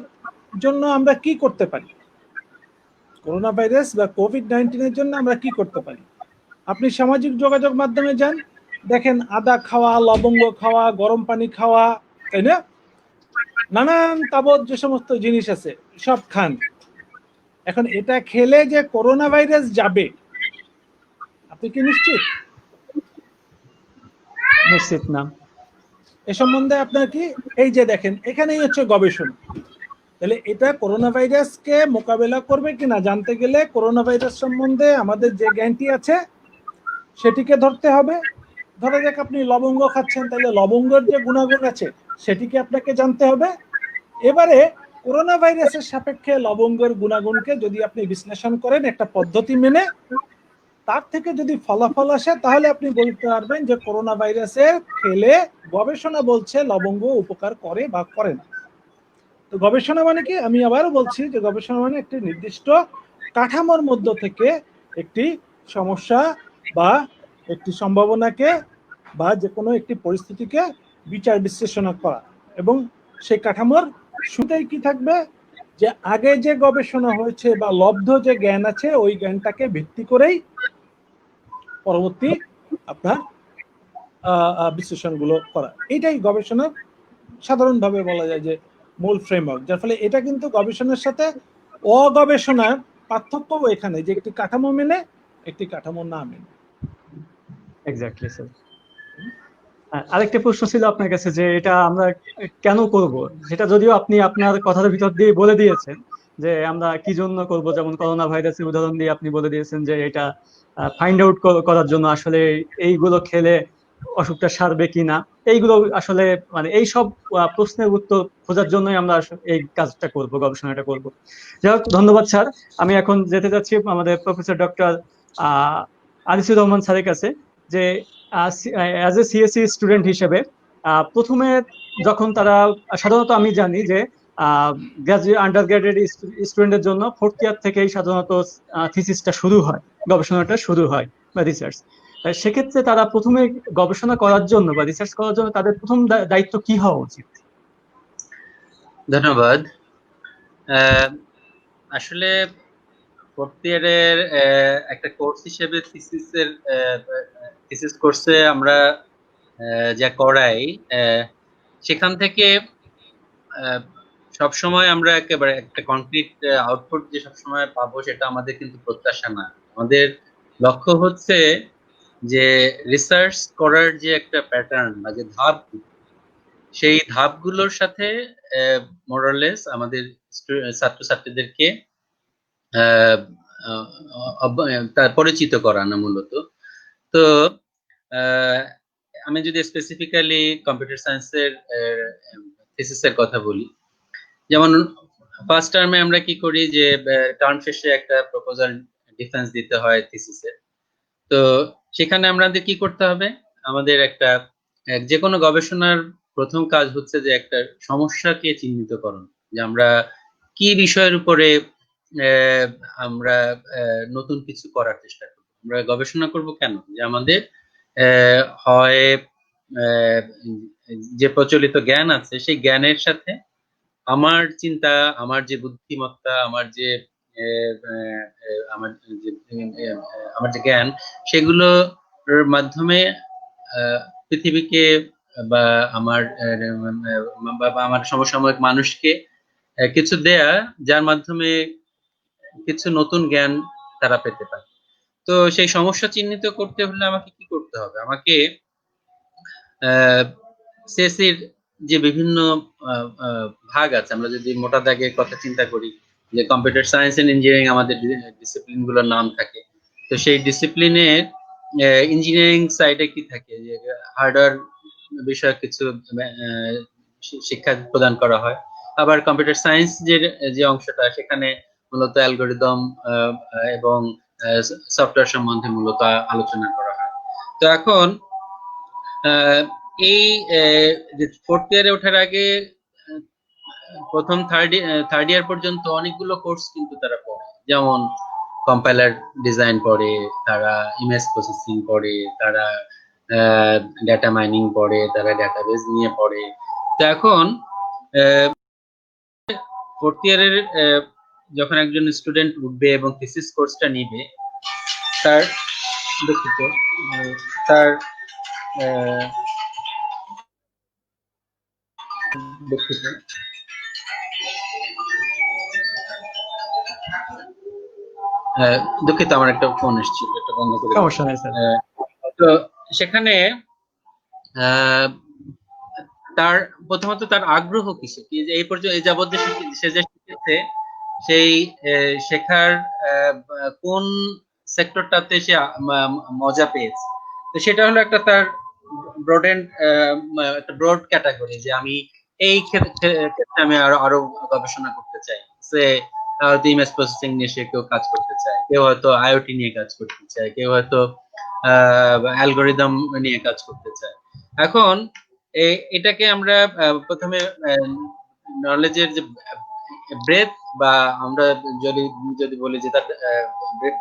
জন্য আমরা কি করতে পারি, করোনা ভাইরাস বা কোভিড-19 জন্য আমরা কি করতে পারি। আপনি সামাজিক যোগাযোগ মাধ্যমে যান, দেখেন আদা খাওয়া, লবঙ্গ খাওয়া, গরম পানি খাওয়া, তাই না, নানান তাবৎ যে সমস্ত জিনিস আছে সব খান। এখন এটা খেলে যে করোনা ভাইরাস যাবে, আপনি কি নিশ্চিত? নিশ্চিত না। এ সম্বন্ধে আপনার কি, এই যে দেখেন এখানেই হচ্ছে গবেষণা। তাহলে এটা করোনা ভাইরাসকে মোকাবেলা করবে কিনা জানতে গেলে করোনা ভাইরাস সম্বন্ধে আমাদের যে জ্ঞানটি আছে সেটিকে ধরতে হবে। ধরা যাক আপনি লবঙ্গ খাচ্ছেন, তাহলে লবঙ্গের যে গুণাগুণ আছে সেটিকে আপনাকে জানতে হবে। এবারে করোনা ভাইরাসের সাপেক্ষে লবঙ্গের গুণাগুণকে যদি আপনি বিশ্লেষণ করেন একটা পদ্ধতি মেনে, তার থেকে যদি ফলাফল আসে, তাহলে আপনি বলতে পারবেন যে করোনা ভাইরাসের খেলে গবেষণা বলছে লবঙ্গ উপকার করে বা করে না। তো গবেষণা মানে কি, আমি আবারও বলছি যে গবেষণা মানে একটি নির্দিষ্ট কাঠামোর মধ্য থেকে একটি সমস্যা বা একটি সম্ভাবনাকে বা যে কোনো একটি পরিস্থিতিকে বিচার বিশ্লেষণা করা। এবং সেই কাঠামোর শুরুতেই কি থাকবে, যে আগে যে গবেষণা হয়েছে বা লব্ধ যে জ্ঞান আছে ওই জ্ঞানটাকে ভিত্তি করেই পরবর্তী আপনার বিশ্লেষণগুলো করা। এটাই গবেষণার সাধারণভাবে বলা যায় যে মূল ফ্রেমওয়ার্ক। যার ফলে এটা কিন্তু গবেষণার সাথে অগবেষণার পার্থক্য এখানে, যে একটি কাঠামো মেনে একটি কাঠামো না মেনে। Exactly sir. আরেকটা প্রশ্ন ছিল আপনার কাছে, যে এটা আমরা কেন করব, সেটা যদিও আপনি আপনার কথার ভিতর দিয়ে বলে দিয়েছেন যে আমরা কি জন্য করব। যেমন করোনা ভাইরাসের উদাহরণ দিয়ে আপনি বলে দিয়েছেন যে এটা ফাইন্ড আউট করার জন্য, আসলে এইগুলো খেলে অসুখটা সারবে কিনা, এইগুলো আসলে মানে এই সব প্রশ্নের উত্তর খোঁজার জন্যই আমরা এই কাজটা করব, গবেষণাটা করব। যাই হোক, ধন্যবাদ স্যার। আমি এখন যেতে যাচ্ছি আমাদের প্রফেসর ডক্টর আনিসুর রহমান স্যারের কাছে, যে অ্যাজ এ সিএসসি স্টুডেন্ট হিসেবে প্রথমে যখন তারা, সাধারণত আমি জানি যে গ্রাজুয়েট আন্ডার গ্রাজুয়েট স্টুডেন্টের জন্য ফোর্থ ইয়ার থেকেই সাধারণত থিসিসটা শুরু হয়, গবেষণাটা শুরু হয় বা রিসার্চ। সেক্ষেত্রে তারা প্রথমে গবেষণা করার জন্য বা রিসার্চ করার জন্য তাদের প্রথম দায়িত্ব কি হওয়া উচিত? ধন্যবাদ। আসলে ফোর্থ ইয়ারের একটা কোর্স হিসেবে থিসিস কোর্সে আমরা যা করাই, সেখান থেকে সবসময় আমরা একেবারে একটা কনক্রিট আউটপুট যে সবসময় পাবো সেটা আমাদের কিন্তু প্রত্যাশা না। আমাদের লক্ষ্য হচ্ছে যে রিসার্চ করার যে একটা প্যাটার্ন বা যে ধাপ, সেই ধাপগুলোর সাথে মোরালেস আমাদের ছাত্রছাত্রীদেরকে তার পরিচিত করানো মূলত। তো আহ, আমি যদি স্পেসিফিক্যালি কম্পিউটার সায়েন্সের থিসিসের কথা বলি, যেমন ফার্স্ট টার্মে আমরা কি করি যে টার্ম শেষে একটা প্রপোজাল ডিফেন্স দিতে হয় থিসিসের। তো সেখানে আমাদের কি করতে হবে, আমাদের একটা যে কোনো গবেষণার প্রথম কাজ হচ্ছে যে একটা সমস্যাকে চিহ্নিতকরণ, যে আমরা কি বিষয়ের উপরে আহ, আমরা নতুন কিছু করার চেষ্টা করব, আমরা গবেষণা করব কেন, যে আমাদের হয় আহ, যে প্রচলিত জ্ঞান আছে সেই জ্ঞানের সাথে আমার চিন্তা, আমার যে বুদ্ধিমত্তা, আমার যে আমার যে আমার যে জ্ঞান, সেগুলোর মাধ্যমে পৃথিবীকে বা আমার বা আমার সমসাময়িক মানুষকে কিছু দেয়া, যার মাধ্যমে কিছু নতুন জ্ঞান তারা পেতে পারে। তো সেই সমস্যা চিহ্নিত করতে হলে আমাকে কি করতে হবে, আমাকে সিএসসির যে বিভিন্ন ভাগ আছে, আমরা যদি মোটা দাগের কথা চিন্তা করি, যে কম্পিউটার সায়েন্স এন্ড ইঞ্জিনিয়ারিং আমাদের ডিসিপ্লিন গুলোর নাম থাকে। তো সেই ডিসিপ্লিনের ইঞ্জিনিয়ারিং সাইডে কি থাকে, যে হার্ডওয়্যার বিষয়ক কিছু শিক্ষা প্রদান করা হয়। আবার কম্পিউটার সায়েন্স যে যে অংশটা, সেখানে মূলত অ্যালগোরিদম এবং সফটওয়্যার সম্বন্ধে মূলত আলোচনা করা হয়। তো এখন আহ, এই ফোর্থ ইয়ারে ওঠার আগে প্রথম থার্ড ইয়ার পর্যন্ত অনেকগুলো কোর্স কিন্তু তারা পড়ে, যেমন কম্পাইলার ডিজাইন পড়ে, তারা ইমেজ প্রসেসিং পড়ে, তারা ডেটা মাইনিং পড়ে, তারা ডেটাবেস নিয়ে পড়ে। তো এখন ফোর্থ ইয়ারের যখন একজন স্টুডেন্ট উঠবে এবং থিসিস কোর্সটা নিবে, তার দুঃখিত তার দুঃখিত দুঃখিত আমার একটা ফোন এসেছিল, এটা বন্ধ করে সমস্যা নেই স্যার। তো সেখানে তার প্রথমত তার আগ্রহ কিসে, কি যে এই পর্যন্ত এই যাবত সে যে শিখেছে, সেই শেখার কোন সেক্টরটাতে সে মজা পেয়েছে। তো সেটা হলো একটা তার ব্রড এন্ড একটা ব্রড ক্যাটাগরি, যে আমি এই ক্ষেত্রে আমি আরো আরো গবেষণা করতে চাই। সে হয়তো ইমেজ প্রসেসিং নিয়ে সে কেউ কাজ করতে চায়, কেউ হয়তো আইওটি নিয়ে কাজ করতে চায়, কেউ হয়তো অ্যালগোরিদম নিয়ে কাজ করতে চায়। এখন এটাকে আমরা প্রথমে নলেজের যে ব্রেথ, বা আমরা যদি যদি বলি যে তার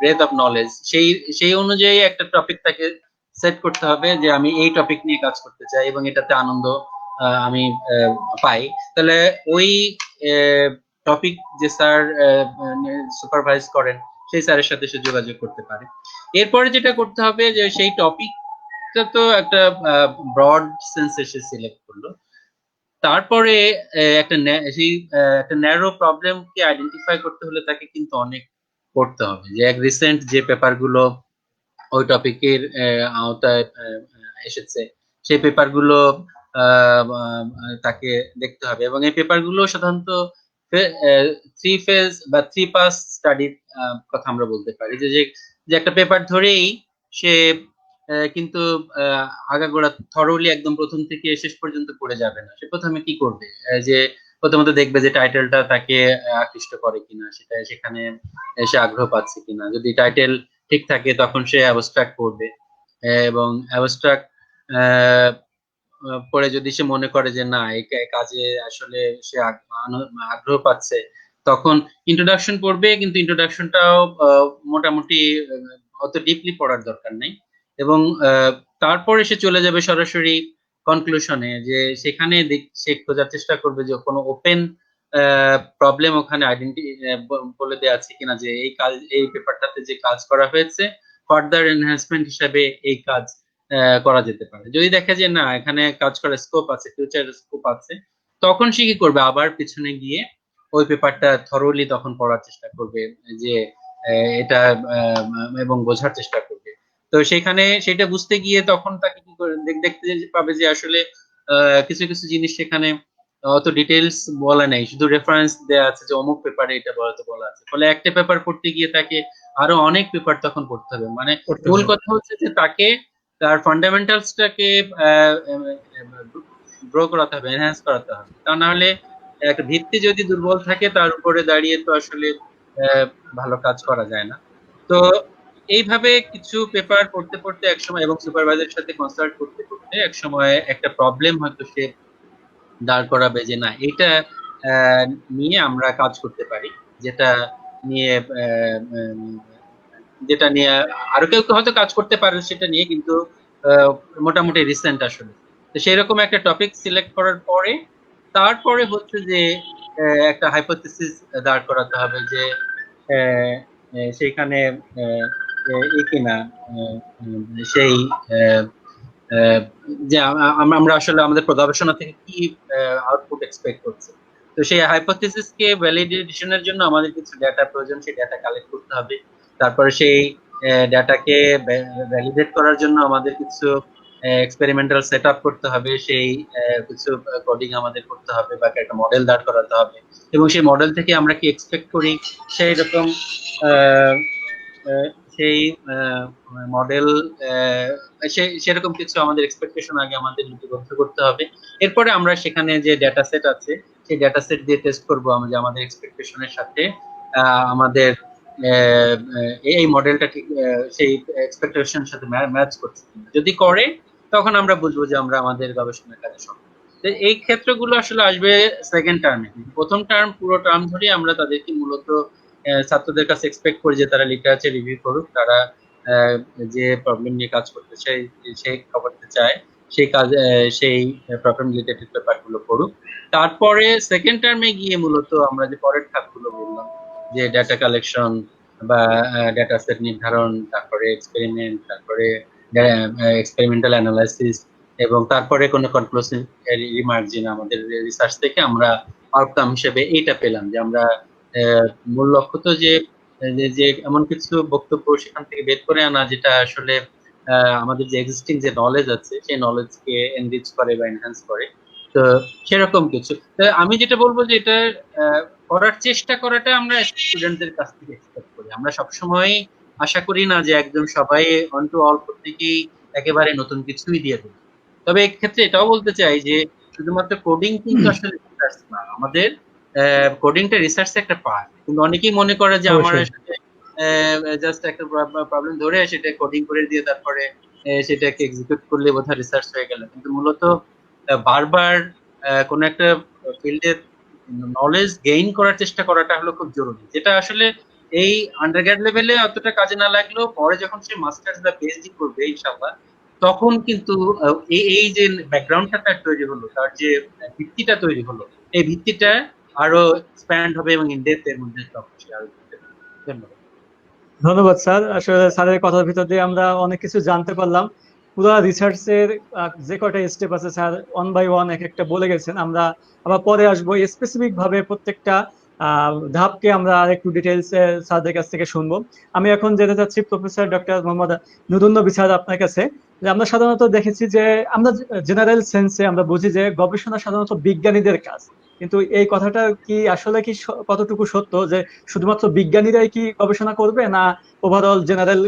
ব্রেথ অফ নলেজ, সেই সেই অনুযায়ী একটা টপিক তাকে সেট করতে হবে, যে আমি এই টপিক নিয়ে কাজ করতে চাই এবং এটাতে আনন্দ আমি পাই। তাহলে ওই টপিক যে স্যার সুপারভাইজ করেন, সেই স্যারের সাথে সে যোগাযোগ করতে পারে। এরপরে যেটা করতে হবে, যে সেই টপিকটা তো একটা ব্রড সেন্সে সে সিলেক্ট করলো, তারপরে একটা সেই একটা ন্যারো প্রবলেমকে আইডেন্টিফাই করতে হলে তাকে কিন্তু অনেক পড়তে হবে, যে এক রিসেন্ট যে পেপার গুলো ওই টপিকের আওতায় এসেছে, সেই পেপার গুলো তাকে দেখতে হবে। এবং এই পেপার গুলো সাধারণত থ্রি ফেজ বা থ্রি পাস স্টাডির কথা আমরা বলতে পারি, যে যে একটা পেপার ধরেই সে কিন্তু আগাগোড়া থরোলি একদম প্রথম থেকে শেষ পর্যন্ত পড়ে যাবে না। সে প্রথমে কি করবে, যে প্রথমত দেখবে যে টাইটেলটা তাকে আকৃষ্ট করে কিনা, সেটা সেখানে সে আগ্রহ পাচ্ছে কিনা। যদি টাইটেল ঠিক থাকে তখন সে অ্যাবস্ট্রাক্ট পড়বে, এবং অ্যাবস্ট্রাক্ট পরে যদি সে মনে করে যে না, এই কাজে আসলে সে আগ্রহ পাচ্ছে, তখন ইন্ট্রোডাকশন পড়বে। কিন্তু ইন্ট্রোডাকশনটাও মোটামুটি অত ডিপলি পড়ার দরকার নেই। এবং তারপরে সে চলে যাবে সরাসরি কনক্লুশনে, যে সেখানে সে খোঁজার চেষ্টা করবে যে কোনো ওপেন প্রবলেম ওখানে বলে দেওয়া আছে কিনা, যে এই কাজ, এই পেপারটাতে যে কাজ করা হয়েছে, ফার্দার এনহ্যান্সমেন্ট হিসাবে এই কাজ করা যেতে পারে। যদি দেখে যে না, এখানে কাজ করার স্কোপ আছে, ফিউচার স্কোপ আছে, তখন সে কি করবে, আবার পিছনে গিয়ে ওই পেপারটা থরোলি তখন পড়ার চেষ্টা করবে, যে এটা এবং বোঝার চেষ্টা করবে। তো সেখানে সেটা বুঝতে গিয়ে তখন তাকে কি করে দেখতে পাবে যে আসলে কিছু কিছু জিনিস সেখানে অত ডিটেলস বলা নেই, শুধু রেফারেন্স দেওয়া আছে যে অমুক পেপারে এটা বলা আছে। ফলে একটা পেপার পড়তে গিয়ে তাকে আরো অনেক পেপার তখন পড়তে হবে। মানে করতে মূল হবে। কথা হচ্ছে যে তাকে তার ফান্ডামেন্টালসটাকে গ্রো করাতে হবে, এনহ্যান্স করাতে হবে। তা না হলে একটা ভিত্তি যদি দুর্বল থাকে তার উপরে দাঁড়িয়ে তো আসলে ভালো কাজ করা যায় না। তো এইভাবে কিছু পেপার পড়তে পড়তে একসময় এবং সুপারভাইজারের সাথে কনসাল্ট করতে করতে একসময় একটা প্রবলেম হয়তো সে দাঁড় করাবে যে না এটা আহ, নিয়ে আমরা কাজ করতে পারি, যেটা নিয়ে যেটা নিয়ে আরো কেউ কেউ হয়তো কাজ করতে পারে সেটা নিয়ে, কিন্তু আহ, মোটামুটি রিসেন্ট আসলে। তো সেরকম একটা টপিক সিলেক্ট করার পরে তারপরে হচ্ছে যে একটা হাইপোথিসিস দাঁড় করাতে হবে যে আহ, সেইখানে আহ, এ কিনা সেই আহ, আহ, যে আমরা আসলে আমাদের গবেষণা থেকে কি আউটপুট এক্সপেক্ট করছি। তো সেই হাইপোথিসিস কে ভ্যালিডেশনের জন্য আমাদের কিছু ডেটা প্রয়োজন, সেই ডেটা কালেক্ট করতে হবে। তারপরে সেই ডেটাকে ভ্যালিডেট করার জন্য আমাদের কিছু এক্সপেরিমেন্টাল সেট আপ করতে হবে, সেই কিছু কোডিং আমাদের করতে হবে বা একটা মডেল দাঁড় করাতে হবে, এবং সেই মডেল থেকে আমরা কি এক্সপেক্ট করি সেই রকম আহ, আহ, সেই মডেল সেরকম কিছু আমাদের এক্সপেকটেশন আগে আমাদের লিপিবদ্ধ করতে হবে। এরপরে আমরা সেখানে যে ডেটা সেট আছে সেই ডেটা সেট দিয়ে টেস্ট করবো আমরা যে আমাদের এক্সপেকটেশনের সাথে আমাদের এই মডেলটা ঠিক সেই এক্সপেকটেশনের সাথে ম্যাচ করছে কিনা। যদি করে তখন আমরা বুঝবো যে আমরা আমাদের গবেষণার কাজে সফল। তো এই ক্ষেত্রগুলো আসলে আসবে সেকেন্ড টার্মে। প্রথম টার্ম পুরো টার্ম ধরে আমরা তাদেরকে মূলত ছাত্রদের কাছে এক্সপেক্ট করি যে তারা লিটারেচার রিভিউ করুক, তারা যে প্রবলেম নিয়ে কাজ করতে চায়, সেই করতে চায় সেই কাজ সেই প্রবলেম রিলেটেড পেপার গুলো পড়ুক। তারপরে সেকেন্ড টার্মে গিয়ে মূলত আমরা যে পরের ধাপগুলো বললাম, যে ডেটা কালেকশন বা ডেটা সেট নির্ধারণ, তারপরে এক্সপেরিমেন্ট, তারপরে এক্সপেরিমেন্টাল অ্যানালাইসিস, এবং তারপরে কোনো কনক্লুসিভ রিমার্ক যে আমাদের রিসার্চ থেকে আমরা আউটকাম হিসেবে এইটা পেলাম, যে আমরা মূল লক্ষ্য তো যে যে যে এমন কিছু বক্তব্য সেখান থেকে বের করে আনা যেটা আসলে আমাদের যে এক্সিস্টিং যে নলেজ আছে সেই নলেজকে এনরিচ করে বা এনহ্যান্স করে। তো সেরকম কিছু। তো আমি যেটা বলবো যে এটা করার চেষ্টা করাটা আমরা স্টুডেন্টদের কাছ থেকে এক্সপেক্ট করি। আমরা সবসময় আশা করি না যে একদম সবাই অন টু অল প্রত্যেকেই একেবারে নতুন কিছুই দিয়ে দেবে। তবে এক্ষেত্রে এটাও বলতে চাই যে শুধুমাত্র কোডিং কিন্তু আসলে রিসার্চ না, আমাদের কোডিংটা রিসার্চের একটা পার্ট। কিন্তু অনেকেই মনে করে যে আমার অবশ্যই। আসলে জাস্ট একটা প্রবলেম ধরে সেটা কোডিং করে দিয়ে তারপরে সেটাকে এক্সিকিউট করলে বোধহয় রিসার্চ হয়ে গেল। কিন্তু মূলত বারবার কোনো একটা ফিল্ডের নলেজ গেইন করার চেষ্টা করাটা হলো খুব জরুরি, যেটা আসলে এই আন্ডারগ্রেড লেভেলে অতটা কাজে না লাগলেও পরে যখন সে মাস্টার্স বা পিএইচডি করবে ইনশাআল্লাহ, তখন কিন্তু এই যে ব্যাকগ্রাউন্ডটা তার তৈরি হলো, তার যে ভিত্তিটা তৈরি হলো, এই ভিত্তিটা আরো এক্সপ্যান্ড হবে এবং ইনডেপথ এর মধ্যে তখন সে আরো করতে পারবে। ধন্যবাদ। ধন্যবাদ স্যার। আসলে স্যারের কথার ভিতর দিয়ে আমরা অনেক কিছু জানতে পারলাম। পুরো রিসার্চের যে কয়টা স্টেপ আছে স্যার ওয়ান বাই ওয়ান এক একটা বলে গেছেন। আমরা আবার পরে আসবো স্পেসিফিক ভাবে প্রত্যেকটা ধাপকে আমরা আরেকটু ডিটেলস স্যারদের কাছ থেকে শুনবো। আমি এখন যেতে চাচ্ছি professor doctor Mohammad Nurunnabi sir আপনার কাছে। যে আমরা সাধারণত দেখেছি যে আমরা জেনারেল সেন্সে আমরা বুঝি যে গবেষণা সাধারণত বিজ্ঞানীদের কাজ, কিন্তু এই কথাটা কি আসলে কি কতটুকু সত্য যে শুধুমাত্র বিজ্ঞানীরাই কি গবেষণা করবে, না ওভারঅল জেনারেল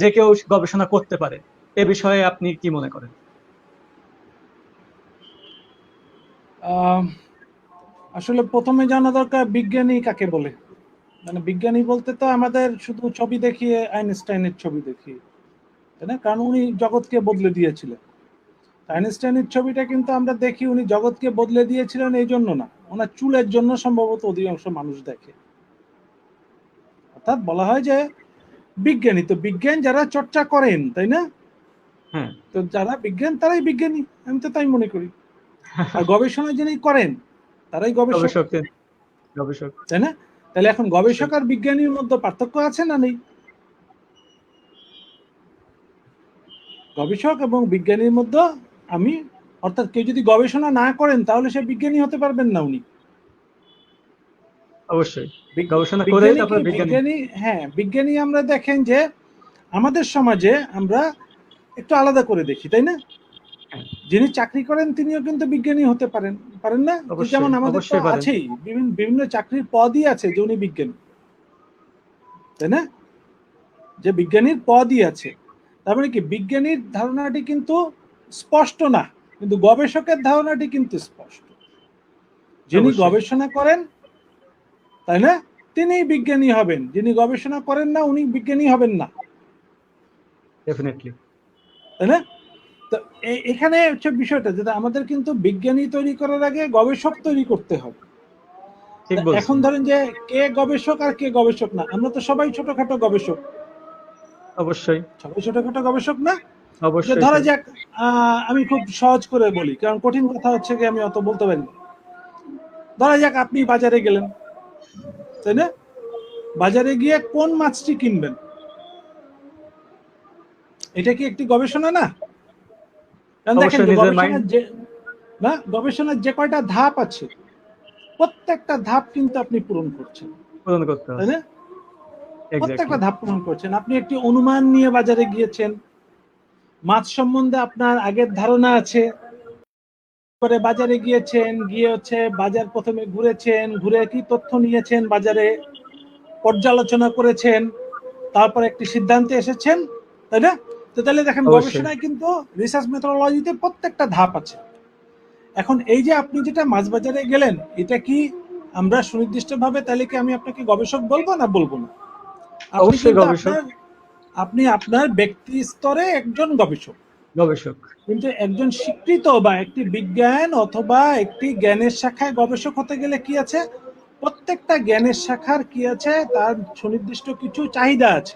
যে কেউ গবেষণা করতে পারে? এ বিষয়ে আপনি কি মনে করেন? আহ, আসলে প্রথমে জানা দরকার বিজ্ঞানী কাকে বলে। মানে বিজ্ঞানী বলতে তো আমাদের শুধু ছবি দেখিয়ে আইনস্টাইনের ছবি দেখি, তাই না? কারণ উনি জগৎকে বদলে দিয়েছিলেন। আইনস্টাইনের ছবিটা কিন্তু আমরা দেখি উনি জগৎকে বদলে দিয়েছিলেন এই জন্য না, ওনার চুলের জন্য সম্ভবত অধিকাংশ মানুষ দেখে। অর্থাৎ বলা হয় যে বিজ্ঞানী তো বিজ্ঞান যারা চর্চা করেন, তাই না? হ্যাঁ। তো যারা বিজ্ঞান তারাই বিজ্ঞানী, আমি তো তাই মনে করি। আর গবেষণা যিনি করেন তারাই গবেষক, গবেষক। গবেষক। তাই না? তাহলে এখন গবেষক আর বিজ্ঞানীর মধ্যে পার্থক্য আছে না নেই? গবেষক এবং বিজ্ঞানীর মধ্যে আমি অর্থাৎ কেউ যদি গবেষণা না করেন তাহলে সে বিজ্ঞানী হতে পারবেন না। উনি অবশ্যই গবেষণা করেই তারপর বিজ্ঞানী। হ্যাঁ, বিজ্ঞানী আমরা দেখেন যে আমাদের সমাজে আমরা একটু আলাদা করে দেখি, তাই না? হ্যাঁ, যিনি চাকরি করেন তিনিও কিন্তু বিজ্ঞানী হতে পারেন, পারেন না? যেমন অবশ্যই আমাদের তো অবশ্যই পারেন। আছেই বিভিন্ন চাকরির পদই আছে যে উনি বিজ্ঞানী, তাই না? যে বিজ্ঞানীর পদই আছে। তার মানে কি বিজ্ঞানীর ধারণাটি কিন্তু স্পষ্ট না, কিন্তু গবেষকের ধারণাটি কিন্তু স্পষ্ট। যিনি অবশ্যই গবেষণা করেন, তাই না, তিনি বিজ্ঞানী হবেন। যিনি গবেষণা করেন না উনি বিজ্ঞানী হবেন না, ডেফিনেটলি। তাই না? তো এখানে হচ্ছে বিষয়টা, যেটা আমাদের কিন্তু বিজ্ঞানী তৈরি করার আগে গবেষক তৈরি করতে হবে। ঠিক এখন বলছেন। ধরেন যে কে গবেষক আর কে গবেষক না, আমরা তো সবাই ছোটখাটো গবেষক, অবশ্যই সবাই ছোটখাটো গবেষক না? যে অবশ্যই ধরা স্যার। যাক, আমি খুব সহজ করে বলি, কারণ কঠিন কথা হচ্ছে কি আমি অত বলতে পারি না। ধরা যাক আপনি বাজারে গেলেন, তাই না? বাজারে গিয়ে কোন মাছটি কিনবেন, এটা কি একটি গবেষণা না? কারণ দেখেন অবশ্যই যে নিজের মাইন্ড গবেষণার যে কয়টা ধাপ আছে, প্রত্যেকটা ধাপ কিন্তু আপনি পূরণ করছেন, পূরণ করতে তাই হবে। না? প্রত্যেকটা এক্স্যাক্টলি। ধাপ পূরণ করছেন। আপনি একটি অনুমান নিয়ে বাজারে গিয়েছেন, মাছ সম্বন্ধে আপনার আগের ধারণা আছে, পরে বাজারে গিয়েছেন, গিয়ে হচ্ছে বাজার প্রথমে ঘুরেছেন, ঘুরে কি তথ্য নিয়েছেন, বাজারে পর্যালোচনা করেছেন, তারপর একটি সিদ্ধান্তে এসেছেন, তাই না? তো তাহলে দেখেন অবশ্যই গবেষণায় কিন্তু রিসার্চ মেথোডোলজিতে প্রত্যেকটা ধাপ আছে। এখন এই যে আপনি যেটা মাছ বাজারে গেলেন, এটা কি আমরা সুনির্দিষ্টভাবে তাহলে কি আমি আপনাকে গবেষক বলবো না বলবো না? আপনি অবশ্যই কিন্তু গবেষক। আপনি আপনার ব্যক্তি স্তরে একজন গবেষক, গবেষক। কিন্তু একজন স্বীকৃত বা একটি বিজ্ঞান অথবা একটি জ্ঞানের শাখায় গবেষক হতে গেলে কি আছে, প্রত্যেকটা জ্ঞানের শাখার কি আছে, তার সুনির্দিষ্ট কিছু চাহিদা আছে,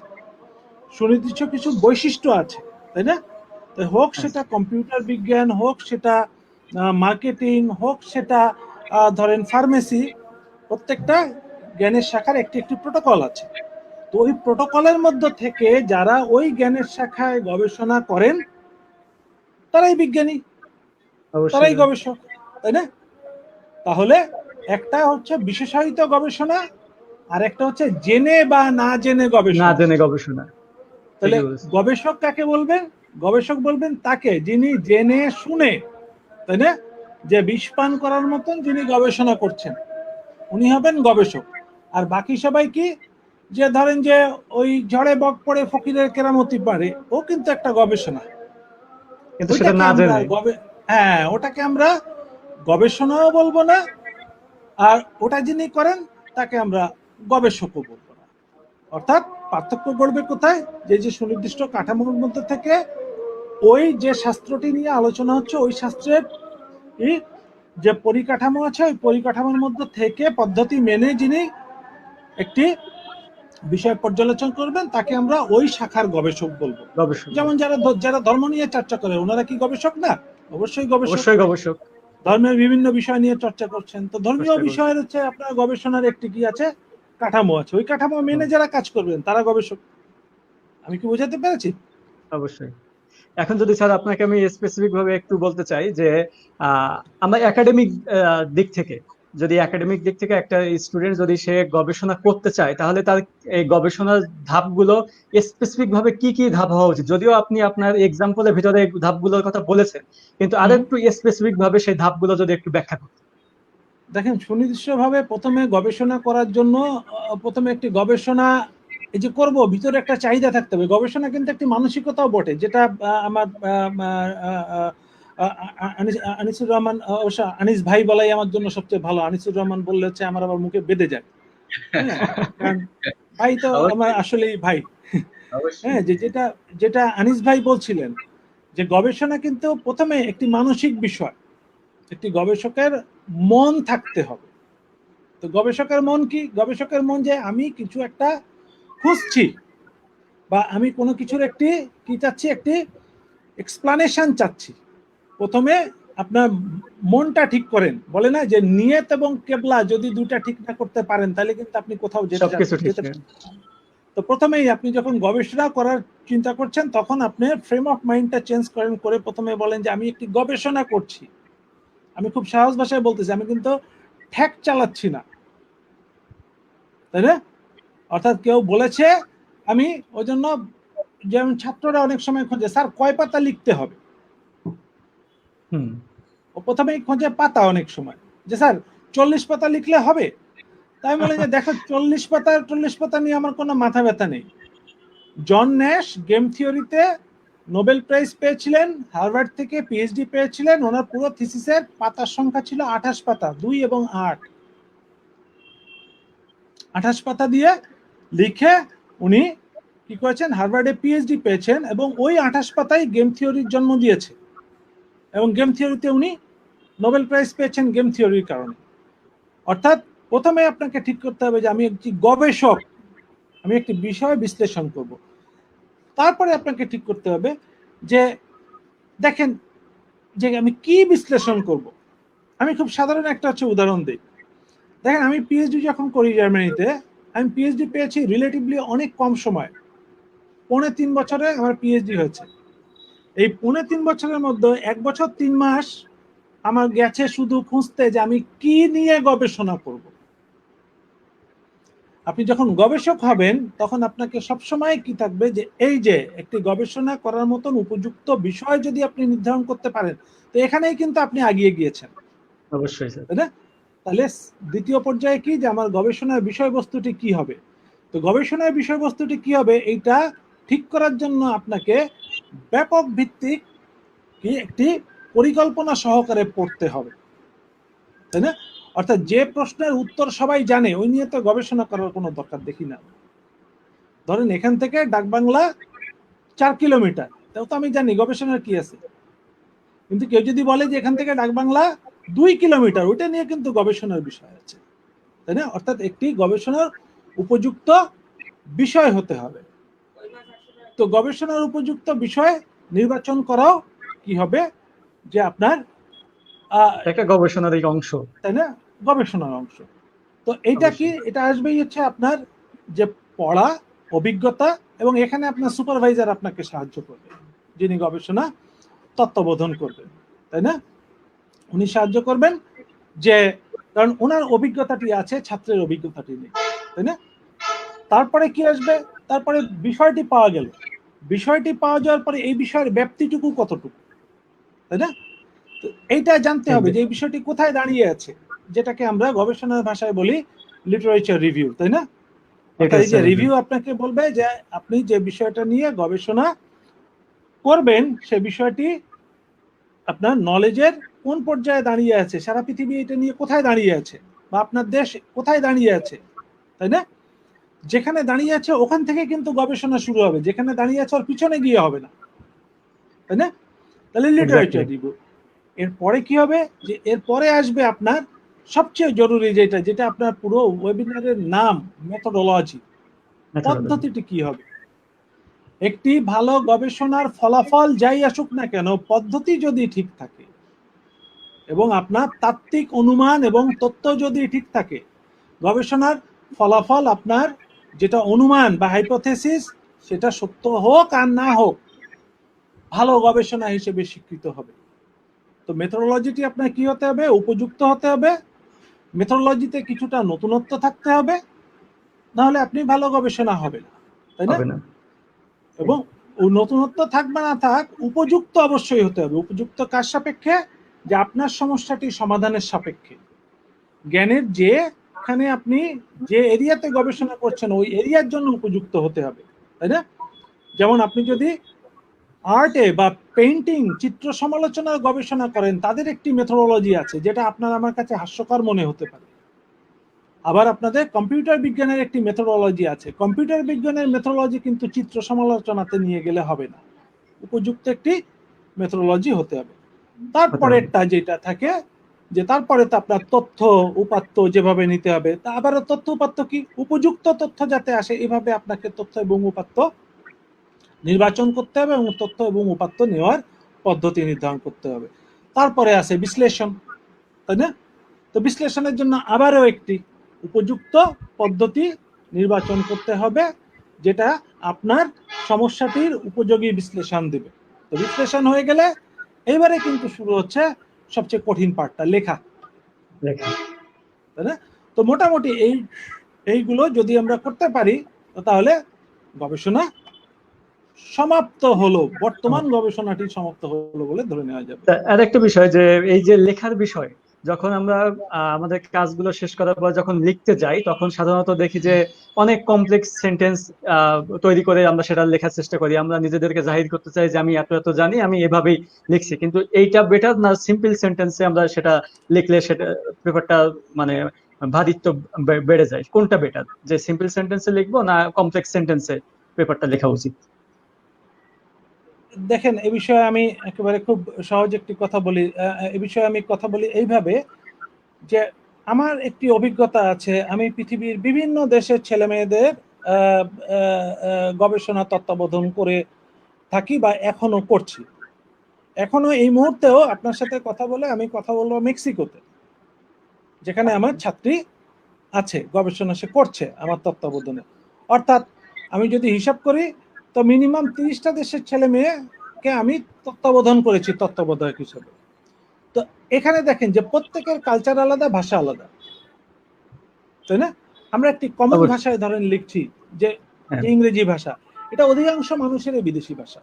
সুনির্দিষ্ট কিছু বৈশিষ্ট্য আছে, তাই না? তো হোক হ্যাঁ, সেটা কম্পিউটার বিজ্ঞান, হোক সেটা মার্কেটিং, হোক সেটা ধরেন ফার্মেসি, প্রত্যেকটা জ্ঞানের শাখার একটি একটি প্রোটোকল আছে। তো ওই প্রোটোকলের মধ্যে থেকে যারা ওই জ্ঞানের শাখায় গবেষণা করেন তারাই বিজ্ঞানী, অবশ্যই তারাই স্যার। গবেষক, তাই না? তাহলে একটা হচ্ছে বিশেষায়িত গবেষণা, আর একটা হচ্ছে জেনে বা না জেনে না গবেষণা। জেনে গবেষণা। তাহলে ঠিকই বলেছেন। গবেষক কাকে বলবেন? গবেষক বলবেন তাকে যিনি জেনে শুনে, তাই না, যে বিষ পান করার মতন যিনি গবেষণা করছেন, উনি হবেন গবেষক। আর বাকি সবাই কি, যে ধরেন যে ওই ঝড়ে বক পড়ে ফকিরের কেরামতি পারে, ও কিন্তু একটা গবেষণা। কিন্তু সেটা ওইটাকে না আমরা জেনে। হ্যাঁ, ওটাকে আমরা গবেষণাও বলবো না, আর ওটা যিনি করেন তাকে আমরা গবেষকও বলবো না। অর্থাৎ পার্থক্য করবে কোথায়? যে সুনির্দিষ্ট কাঠামোর মধ্যে থেকে ওই যে শাস্ত্রটি নিয়ে আলোচনা হচ্ছে, ওই শাস্ত্রের যে পরিকাঠামো আছে, ওই পরিকাঠামোর মধ্যে থেকে পদ্ধতি মেনে যিনি একটি বিষয় পর্যালোচনা করবেন তাকে আমরা ওই শাখার গবেষক বলবো। গবেষক। যেমন যারা ধর্ম নিয়ে চর্চা করে, ওনারা কি গবেষক না? অবশ্যই গবেষক। অবশ্যই গবেষক। ধর্মের বিভিন্ন বিষয় নিয়ে চর্চা করছেন, তো ধর্মীয় চেষ্টা করছি। বিষয়ের হচ্ছে আপনার গবেষণার একটি কি আছে, কাঠামো আছে, ওই কাঠামো মেনে যারা কাজ করবেন তারা গবেষক। আমি কি বোঝাতে পেরেছি? অবশ্যই। এখন যদি স্যার আপনাকে আমি স্পেসিফিক ভাবে একটু বলতে চাই যে আহ, আমরা একাডেমিক দিক থেকে একটা স্টুডেন্ট যদি সে গবেষণা করতে চায় তাহলে তার এই গবেষণার ধাপগুলো স্পেসিফিক ভাবে কি কি ধাপ হওয়া উচিত, যদিও আপনি আপনার এক্সাম্পলের ভিতরে এই ধাপগুলোর কথা বলেছেন, কিন্তু আর একটু স্পেসিফিক ভাবে সেই ধাপগুলো যদি একটু ব্যাখ্যা করতেন। দেখেন, সুনির্দিষ্টভাবে প্রথমে গবেষণা করার জন্য প্রথমে একটি গবেষণা এই যে করব, ভিতরে একটা চাহিদা থাকতে হবে। গবেষণা কিন্তু একটি মানসিকতাও বটে, যেটা আমার আনিসুর রহমান, অবশ্য আনিস ভাই বলাই আমার জন্য সবচেয়ে ভালো। আনিসুর রহমান বললে হচ্ছে আমার আবার মুখে বেঁধে যায়, হ্যাঁ, কারণ ভাই তো আমার অবশ্যই আসলেই ভাই। অবশ্যই। হ্যাঁ, যে যেটা যেটা আনিস ভাই বলছিলেন, যে গবেষণা কিন্তু প্রথমে একটি মানসিক বিষয়, একটি গবেষকের মন থাকতে হবে। তো গবেষকের মন কি? গবেষকের মন যে আমি কিছু একটা খুঁজছি, বা আমি কোনো কিছুর একটি কি চাচ্ছি, একটি এক্সপ্লানেশন চাচ্ছি। প্রথমে আপনার মনটা ঠিক করেন। বলে না যে নিয়ত এবং কেবলা যদি দুইটা ঠিক না করতে পারেন তাহলে কিন্তু আপনি কোথাও যেতে সবকিছু ঠিক যেতে নেই। পারেন। তো প্রথমেই আপনি যখন গবেষণা করার চিন্তা করছেন তখন আপনি ফ্রেম অফ মাইন্ডটা চেঞ্জ করেন, করে প্রথমে বলেন যে আমি একটি গবেষণা করছি। আমি খুব সহজ ভাষায় বলতেছি, আমি কিন্তু ঠ্যাক চালাচ্ছি না, তাই না? অর্থাৎ কেউ বলেছে, আমি ওই জন্য যেমন ছাত্ররা অনেক সময় খোঁজে স্যার কয় পাতা লিখতে হবে, হুম। ও প্রথমেই খোঁজে পাতা অনেক সময়, যে স্যার 40 পাতা লিখলে হবে। তাই বলে যে দেখো 40 পাতা নিয়ে আমার কোনো মাথা ব্যথা নেই। জন ন্যাশ গেম থিওরিতে নোবেল প্রাইজ পেয়েছিলেন, হার্ভার্ড থেকে পিএইচডি পেয়েছিলেন, ওনার পুরো থিসিসের পাতার সংখ্যা ছিল 28 পাতা, 2 এবং 8, 28 পাতা দিয়ে লিখে উনি কি করেছেন, হার্ভার্ডে পিএইচডি পেয়েছেন, এবং ওই 28 পাতাই গেম থিওরির জন্ম দিয়েছে, এবং গেম থিওরিতে উনি নোবেল প্রাইজ পেয়েছেন গেম থিওরির কারণে। অর্থাৎ প্রথমে আপনাকে ঠিক করতে হবে যে আমি একটি গবেষক, আমি একটি বিষয় বিশ্লেষণ করব। তারপরে আপনাকে ঠিক করতে হবে যে দেখেন যে আমি কি বিশ্লেষণ করব। আমি খুব সাধারণ একটা উদাহরণ দিই। দেখেন আমি পিএইচডি যখন করি জার্মানিতে, আমি পিএইচডি পেয়েছি রিলেটিভলি অনেক কম সময়, 3.5 বছরে আমার পিএইচডি হয়েছে। এই 3.5 বছরের মধ্যে 1 বছর 3 মাস আমার গেছে শুধু খুঁজতে যে আমি কি নিয়ে গবেষণা করব। আপনি যখন গবেষক হবেন তখন আপনাকে সবসময় কি থাকবে যে এই যে একটি গবেষণা করার মতন উপযুক্ত বিষয় যদি আপনি নির্ধারণ করতে পারেন, তো এখানেই কিন্তু আপনি এগিয়ে গিয়েছেন, অবশ্যই স্যার। তাই না? তাহলে দ্বিতীয় পর্যায়ে কি, যে আমার গবেষণার বিষয়বস্তুটি কি হবে। তো গবেষণার বিষয়বস্তুটি কি হবে এইটা ঠিক করার জন্য আপনাকে ব্যাপক ভিত্তিক কি একটি পরিকল্পনা সহকারে পড়তে হবে, তাই না? অর্থাৎ যে প্রশ্নের উত্তর সবাই জানে ওই নিয়ে তো গবেষণা করার কোনো দরকার দেখি না। ধরেন এখান থেকে ডাকবাংলা 4 কিলোমিটার, তাও তো আমি জানি গবেষণার কি আছে। কিন্তু কেউ যদি বলে যে এখান থেকে ডাকবাংলা 2 কিলোমিটার, ওইটা নিয়ে কিন্তু গবেষণার বিষয় আছে, তাই না? অর্থাৎ একটি গবেষণার উপযুক্ত বিষয় হতে হবে। তো গবেষণার উপযুক্ত বিষয় নির্বাচন করাও কি হবে, যে আপনার একটা গবেষণার অংশ। তাই না, গবেষণার অংশ। তো এইটা কি, অবশ্যই। এটা আসবেই হচ্ছে আপনার যে পড়া, অভিজ্ঞতা, এবং এখানে আপনার সুপারভাইজার আপনাকে সাহায্য করবে, যিনি গবেষণা তত্ত্বাবধান করবেন, তাই না? উনি সাহায্য করবেন, যে কারণ ওনার অভিজ্ঞতাটি আছে, ছাত্রের অভিজ্ঞতাটি নেই, তাই না? তারপরে কি আসবে, তারপরে বিষয়টি পাওয়া গেল, বিষয়টি পাওয়া যাওয়ার পরে এই বিষয়ের ব্যাপ্তিটুকু কতটুকু, তাই না? তো এইটা জানতে হবে যে এই বিষয়টি কোথায় দাঁড়িয়ে আছে, যেটাকে আমরা গবেষণার ভাষায় বলি লিটারেচার রিভিউ, তাই না? অর্থাৎ এই যে রিভিউ আপনাকে বলবে যে আপনি যে বিষয়টা নিয়ে গবেষণা করবেন সে বিষয়টি আপনার নলেজের কোন পর্যায়ে দাঁড়িয়ে আছে, সারা পৃথিবী এটা নিয়ে কোথায় দাঁড়িয়ে আছে, বা আপনার দেশ কোথায় দাঁড়িয়ে আছে, তাই না? যেখানে দাঁড়িয়ে আছে ওখান থেকে কিন্তু গবেষণা শুরু হবে, যেখানে দাঁড়িয়ে আছে ওর পিছনে গিয়ে হবে না, তাই না? তাহলে লিটারেচার রিভিউ। এরপরে কি হবে, যে এরপরে আসবে আপনার সবচেয়ে জরুরি যেটা, যেটা আপনার পুরো ওয়েবিনারের নাম, মেথোডোলজি, পদ্ধতিটি কি হবে। একটি ভালো গবেষণার ফলাফল যাই আসুক না কেন, পদ্ধতি যদি ঠিক থাকে এবং আপনার তাত্ত্বিক অনুমান এবং তথ্য যদি ঠিক থাকে, গবেষণার ফলাফল আপনার যেটা অনুমান বা হাইপোথেসিস, সেটা সত্য হোক আর না হোক, ভালো গবেষণা হিসেবে স্বীকৃত হবে। তো মেথোডোলজিটি আপনার কি হতে হবে, উপযুক্ত হতে হবে, মেথোডোলজিতে কিছুটা নতুনত্ব থাকতে হবে, নাহলে আপনি ভালো গবেষণা হবে না, তাই না? এবং নতুনত্ব থাক বা না থাক, উপযুক্ত অবশ্যই হতে হবে। উপযুক্ত কার সাপেক্ষে, যে আপনার সমস্যাটি সমাধানের সাপেক্ষে। জ্ঞানের যেখানে আপনি যে এরিয়াতে গবেষণা করছেন ওই এরিয়ার জন্য উপযুক্ত হতে হবে, তাই না? যেমন আপনি যদি আর্টে বা পেইন্টিং, চিত্র সমালোচনার গবেষণা করেন, তাদের একটি মেথোডোলজি আছে যেটা আপনার আমার কাছে হাস্যকর মনে হতে পারে। আবার আপনাদের কম্পিউটার বিজ্ঞানের একটি মেথোডোলজি আছে, কম্পিউটার বিজ্ঞানের মেথোডোলজি কিন্তু চিত্র সমালোচনাতে নিয়ে গেলে হবে না, উপযুক্ত একটি মেথোডোলজি হতে হবে। তারপরেরটা যেটা থাকে, যে তারপরে তো আপনার তথ্য উপাত্ত যেভাবে নিতে হবে, তা আবারও তথ্য উপাত্ত কি, উপযুক্ত তথ্য যাতে আসে এভাবে আপনাকে তথ্য এবং উপাত্ত নির্বাচন করতে হবে, এবং তথ্য এবং উপাত্ত নেওয়ার পদ্ধতি নির্ধারণ করতে হবে। তারপরে আছে বিশ্লেষণ, তাই না? তো বিশ্লেষণের জন্য আবারও একটি উপযুক্ত পদ্ধতি নির্বাচন করতে হবে, যেটা আপনার সমস্যাটির উপযোগী বিশ্লেষণ দিবে। তো বিশ্লেষণ হয়ে গেলে এবারে কিন্তু শুরু হচ্ছে সবচেয়ে কঠিন পার্টটা, লেখা, তাই না? তো মোটামুটি এইগুলো যদি আমরা করতে পারি তাহলে গবেষণা সমাপ্ত হলো, বর্তমান গবেষণাটি সমাপ্ত হলো বলে ধরে নেওয়া যাবে। আর একটা বিষয় যে এই যে লেখার বিষয়, যখন আমরা আমাদের কাজগুলো শেষ করার পর যখন লিখতে যাই, তখন সাধারণত দেখি যে অনেক কমপ্লেক্স সেন্টেন্স তৈরি করে আমরা সেটা লেখার চেষ্টা করি। আমরা নিজেদেরকে জাহির করতে চাই যে আমি এত এত জানি, আমি এভাবেই লিখছি। কিন্তু এইটা বেটার না সিম্পল সেন্টেন্সে আমরা সেটা লিখলে সেটা পেপারটা মানে ভারিত্ব বেড়ে যায়? কোনটা বেটার, যে সিম্পল সেন্টেন্সে লিখবো না কমপ্লেক্স সেন্টেন্সে পেপারটা লেখা উচিত? দেখেন, এ বিষয়ে আমি একেবারে খুব সহজ একটি কথা বলি। এ বিষয়ে আমি কথা বলি এইভাবে যে আমার একটি অভিজ্ঞতা আছে। আমি পৃথিবীর বিভিন্ন দেশের ছেলে মেয়েদের গবেষণা তত্ত্বাবধান করে থাকি বা এখনো করছি। এখনো এই মুহূর্তেও আপনার সাথে কথা বলে আমি কথা বলবো মেক্সিকোতে, যেখানে আমার ছাত্রী আছে, গবেষণা সে করছে আমার তত্ত্বাবধানে। অর্থাৎ আমি যদি হিসাব করি তো মিনিমাম 30টা দেশের ছেলে মেয়েকে আমি তত্ত্বাবধান করেছি তত্ত্বাবধায়ক হিসেবে। তো এখানে দেখেন যে প্রত্যেকের কালচার আলাদা, ভাষা আলাদা, তাই না? আমরা একটি কমন অবশ্যই। ভাষায় ধরেন লিখছি যে হ্যাঁ, ইংরেজি ভাষা, এটা অধিকাংশ মানুষের বিদেশি ভাষা।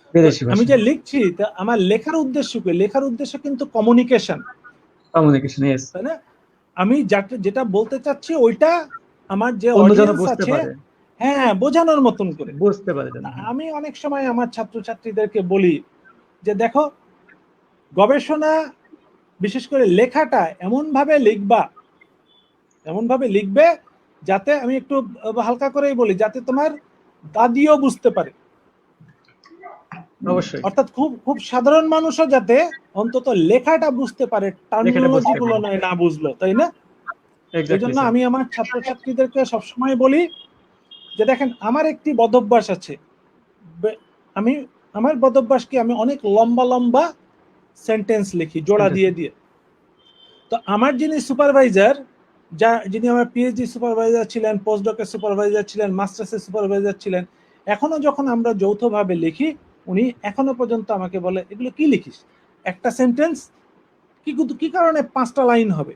তো বিদেশি আমি ভাষা, যে লিখছি তা আমার লেখার উদ্দেশ্য কি? লেখার উদ্দেশ্য কিন্তু কমিউনিকেশন, কমিউনিকেশন, ইয়েস। তাই না? আমি যেটা বলতে চাচ্ছি ওইটা আমার যে অন্য যেন অডিয়েন্স বুঝতে আছে, পারে, হ্যাঁ, বোঝানোর মতন করে। বুঝতে পারে যেন। হ্যাঁ, আমি অনেক সময় আমার ছাত্রছাত্রীদেরকে বলি যে দেখো, গবেষণা বিশেষ করে লেখাটা এমন ভাবে লিখবে যাতে, আমি একটু হালকা করেই বলি, যাতে তোমার দাদিও বুঝতে পারে। অবশ্যই অর্থাৎ খুব খুব সাধারণ মানুষও যাতে অন্তত লেখাটা বুঝতে পারে, লেখাটা টার্মিনোলজি বুঝতে গুলো পারে। নয় না বুঝলো, তাই না? এই এক্স্যাক্টলি জন্য স্যার। আমি আমার ছাত্রছাত্রীদেরকে সবসময় বলি যে দেখেন, আমার একটি বদভ্যাস আছে। আমি আমার বদভ্যাস কি, আমি অনেক লম্বা লম্বা সেন্টেন্স লিখি জোড়া দিয়ে দিয়ে। তো আমার যিনি সুপারভাইজার, যিনি আমার পিএইচডি সুপারভাইজার ছিলেন, পোস্টডকের সুপারভাইজার ছিলেন, মাস্টার্সের সুপারভাইজার ছিলেন, এখনো যখন আমরা যৌথভাবে লিখি, উনি এখনো পর্যন্ত আমাকে বলে, এগুলো কি লিখিস? একটা সেন্টেন্স কি কারণে 5টা লাইন হবে?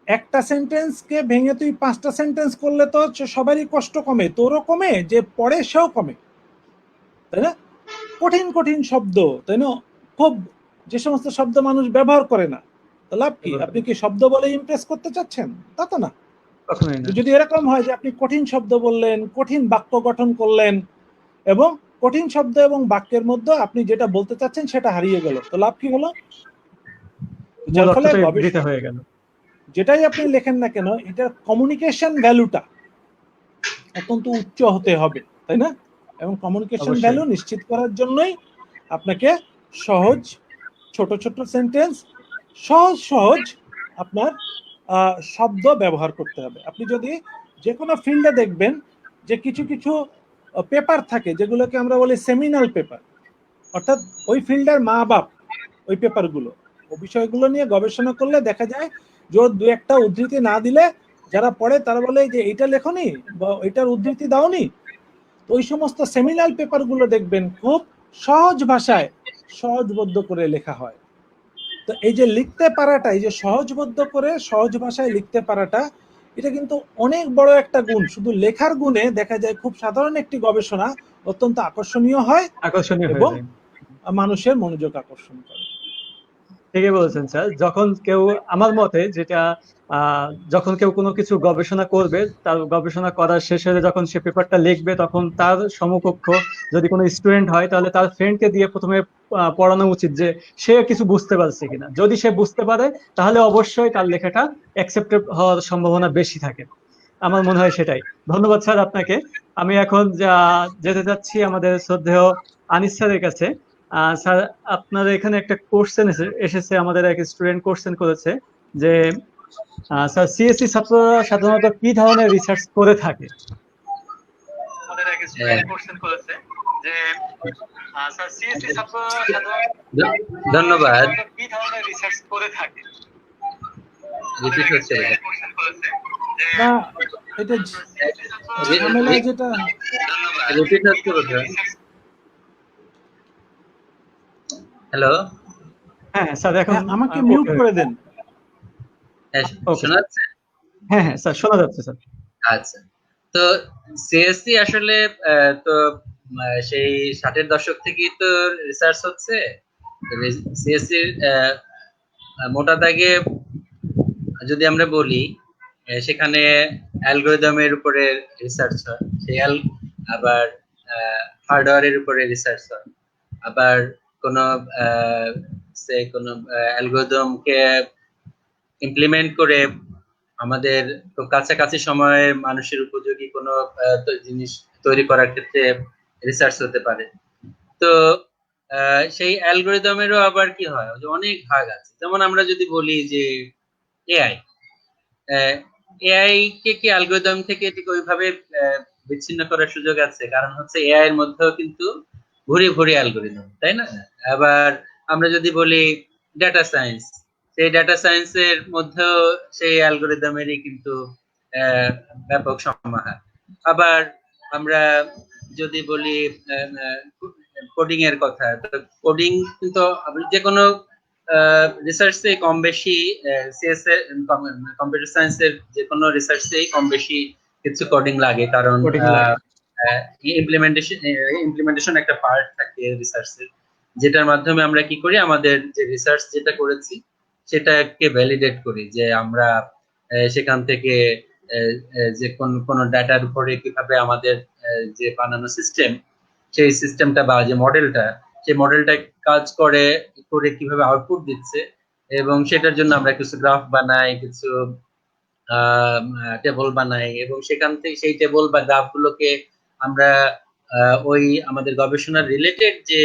একটা সেন্টেন্সকে ভেঙে তুই 5টা সেন্টেন্স করলে তো সবারই কষ্ট কমে, তোরও কমে, যে পড়ে সেও কমে, তাই না? কঠিন কঠিন শব্দ, তাই না? খুব, যে সমস্ত শব্দ মানুষ ব্যবহার করে না, তো লাভ কি? আপনি কি শব্দ বলে ইমপ্রেস করতে চাচ্ছেন? তা তো না। কখনোই না। যদি এরকম হয় যে আপনি কঠিন শব্দ বললেন, কঠিন বাক্য গঠন করলেন, এবং কঠিন শব্দ এবং বাক্যের মধ্যে আপনি যেটা বলতে চাচ্ছেন সেটা হারিয়ে গেল, তো লাভ কি হলো? মূল যার ফলে অর্থটাই বৃথা গবেষণা, হয়ে গেল। যেটাই আপনি লেখেন না কেন, এটার কমিউনিকেশন ভ্যালুটা অত্যন্ত উচ্চ হতে হবে, তাই না? এবং কমিউনিকেশন অবশ্যই। ভ্যালু নিশ্চিত করার জন্যই আপনাকে সহজ ছোট ছোট সেন্টেন্স, সহজ আপনার শব্দ ব্যবহার করতে হবে। আপনি যদি যে কোনো ফিল্ডে দেখবেন যে কিছু কিছু পেপার থাকে যেগুলোকে আমরা বলি সেমিনাল পেপার, অর্থাৎ ওই ফিল্ডের মা বাপ, ওই পেপারগুলো, ওই বিষয়গুলো নিয়ে গবেষণা করলে দেখা যায় যে দু একটা উদ্ধৃতি না দিলে যারা পড়ে তারা বলে যে এইটা লেখনি বা ওইটার উদ্ধৃতি দাওনি। তো ওই সমস্ত সেমিনাল পেপারগুলো দেখবেন খুব সহজ ভাষায় সহজবোধ্য করে লেখা হয়। তো এই যে লিখতে পারাটা, এই যে সহজবোধ্য করে সহজ ভাষায় লিখতে পারাটা, এটা কিন্তু অনেক বড় একটা গুণ। শুধু লেখার গুণে দেখা যায় খুব সাধারণ একটি গবেষণা অত্যন্ত আকর্ষণীয় হয় আকর্ষণীয় হয়ে এবং যায়। মানুষের মনোযোগ আকর্ষণ করে। ঠিকই বলেছেন স্যার। যখন কেউ, আমার মতে যেটা, যখন কেউ কোনো কিছু গবেষণা করবে, তার গবেষণা করার শেষে যখন সে পেপারটা লিখবে, তখন তার সমকক্ষ যদি কোনো স্টুডেন্ট হয়, তাহলে তার ফ্রেন্ডকে দিয়ে প্রথমে পড়ানো উচিত যে সে কিছু বুঝতে পারছে কিনা। যদি সে বুঝতে পারে, তাহলে অবশ্যই তার লেখাটা অ্যাকসেপ্টেড হওয়ার সম্ভাবনা বেশি থাকে। আমার মনে হয় সেটাই। ধন্যবাদ স্যার আপনাকে। আমি এখন যেতে যাচ্ছি আমাদের শ্রদ্ধেয় আনিস স্যারের কাছে। স্যার, আপনার এখানে একটা কোশ্চেন এসেছে, আমাদের এক স্টুডেন্ট কোশ্চেন করেছে যে স্যার, সিএসসি ছাত্ররা সাধারণত কি ধরনের রিসার্চ করে থাকে? আমাদের এক স্টুডেন্ট কোশ্চেন করেছে যে স্যার, সিএসসি ছাত্ররা সাধারণত ধন্যবাদ। কি ধরনের রিসার্চ করে থাকে? রিপিট হচ্ছে বোধহয়। না, এটা ঝামেলা যেটা রিপিট হচ্ছে বোধহয়। হ্যালো, হ্যাঁ হ্যাঁ স্যার, এখন আমাকে মিউট ওকে। করে দেন। হ্যাঁ ওকে শোনা যাচ্ছে? হ্যাঁ হ্যাঁ স্যার, শোনা যাচ্ছে স্যার। আচ্ছা, তো সিএসসি আসলে তো সেই 60-এর দশক থেকেই তো রিসার্চ হচ্ছে। সিএসসি মোটা দাগে যদি আমরা বলি, সেখানে অ্যালগরিদমের উপরে রিসার্চ হয়, সেই আবার হার্ডওয়্যারের উপরে রিসার্চ হয়, আবার কোন কোন অ্যালগরিদমকে ইমপ্লিমেন্ট করে আমাদের খুব কাছাকাছি সময়ে মানুষের উপযোগী কোনো জিনিস তৈরি করার ক্ষেত্রে রিসার্চ হতে পারে। তো সেই অ্যালগরিদমেরও আবার কি হয়, যে অনেক ভাগ আছে। যেমন আমরা যদি বলি যে এআই, এআই কে কি অ্যালগরিদম থেকে ঠিক ওইভাবে বিচ্ছিন্ন করার সুযোগ আছে? কারণ হচ্ছে এআই এর মধ্যেও কিন্তু ভুরি ভুরি অ্যালগরিদম, তাই না? আবার আমরা যদি বলি ডেটা সায়েন্স, সেই ডেটা সায়েন্সের মধ্যেও সেই অ্যালগরিদমেরই কিন্তু ব্যাপক সমাহার। আবার আমরা যদি বলি কোডিং এর কথা, কোডিং কিন্তু যে কোনো রিসার্চে কম বেশি, সিএস এর কম্পিউটার সায়েন্সের যে কোনো রিসার্চে কম বেশি কিছু কোডিং লাগে, কারণ ইমপ্লিমেন্টেশন একটা পার্ট থাকে রিসার্চের, যেটার মাধ্যমে আমরা কি করি, আমাদের যে রিসার্চ যেটা করেছি সেটাকে ভ্যালিডেট করি, যে আমরা সেখান থেকে যে কোন ডাটার উপরে কিভাবে আমাদের যে বানানো সিস্টেম, সেই সিস্টেমটা বা যে মডেলটা, সেই মডেলটা কাজ করে করে কিভাবে আউটপুট দিচ্ছে, এবং সেটার জন্য আমরা কিছু গ্রাফ বানাই, কিছু টেবল বানাই, এবং সেখান থেকে সেই টেবল বা গ্রাফ গুলোকে আমরা ওই আমাদের গবেষণার রিলেটেড যে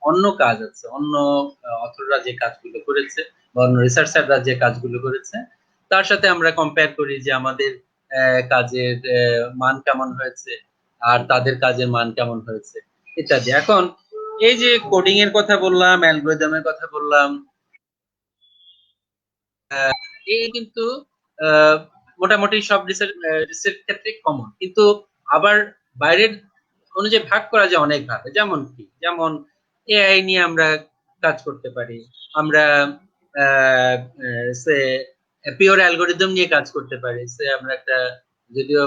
অন্য কাজ আছে, অন্য অথররা যে কাজগুলো করেছে বা অন্য রিসার্চাররা যে কাজগুলো করেছে, তার সাথে আমরা কম্পেয়ার করি যে আমাদের কাজের মান কেমন হয়েছে আর তাদের কাজের মান কেমন হয়েছে ইত্যাদি। এখন এই যে কোডিং এর কথা বললাম, অ্যালগরিদমের কথা বললাম, এই কিন্তু মোটামুটি সব রিসার্চ ক্ষেত্রে কমন, কিন্তু আবার বাইরের অনুযায়ী ভাগ করা যায় অনেক ভাবে। যেমন কি, যেমন এআই নিয়ে আমরা কাজ করতে পারি, আমরা সে পিওর অ্যালগরিদম নিয়ে কাজ করতে পারি। সে আমরা একটা, যদিও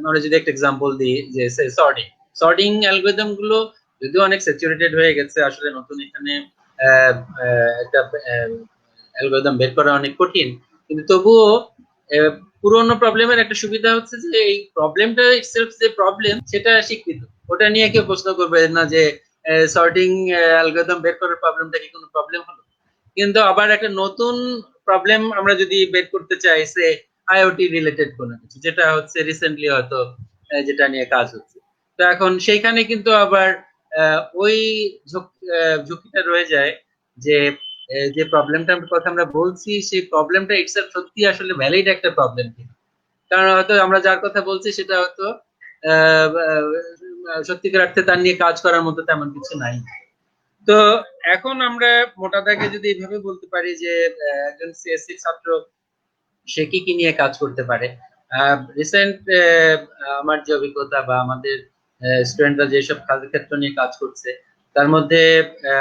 আমরা যদি একটা এক্সাম্পল দিই, যে সর্টিং সর্টিং অ্যালগরিদম গুলো যদিও অনেক স্যাচুরেটেড হয়ে গেছে, আসলে নতুন এখানে একটা অ্যালগরিদম বের করা অনেক কঠিন, কিন্তু তবুও পুরোনো প্রবলেমের একটা সুবিধা হচ্ছে যে এই প্রবলেমটা ইটসেলফ যে প্রবলেম, সেটা স্বীকৃত, ওটা নিয়ে কেউ প্রশ্ন করবে না যে সর্টিং অ্যালগরিদম বের করার প্রবলেমটা কি কোনো প্রবলেম হলো। কিন্তু আবার একটা নতুন প্রবলেম আমরা যদি বের করতে চাই, সে আইওটি রিলেটেড কোনো কিছু, যেটা হচ্ছে রিসেন্টলি হয়তো যেটা নিয়ে কাজ হচ্ছে, তো এখন সেইখানে কিন্তু আবার ওই ঝুঁকিটা রয়ে যায় যে যে প্রবলেমটার কথা আমরা বলছি, সেই প্রবলেমটা ইটসেলফ সত্যি আসলে ভ্যালিড একটা প্রবলেম কিনা। কারণ হয়তো আমরা যার কথা বলছি সেটা হয়তো সত্যিকার অর্থে তার নিয়ে কাজ করার মতো তেমন কিছু নাই। তো এখন আমরা মোটা দাগে যদি এইভাবে বলতে পারি যে একজন সিএসসি ছাত্র সে কি কি নিয়ে কাজ করতে পারে। রিসেন্ট আমার যে অভিজ্ঞতা বা আমাদের স্টুডেন্টরা যেসব ক্ষেত্র নিয়ে কাজ করছে, তার মধ্যে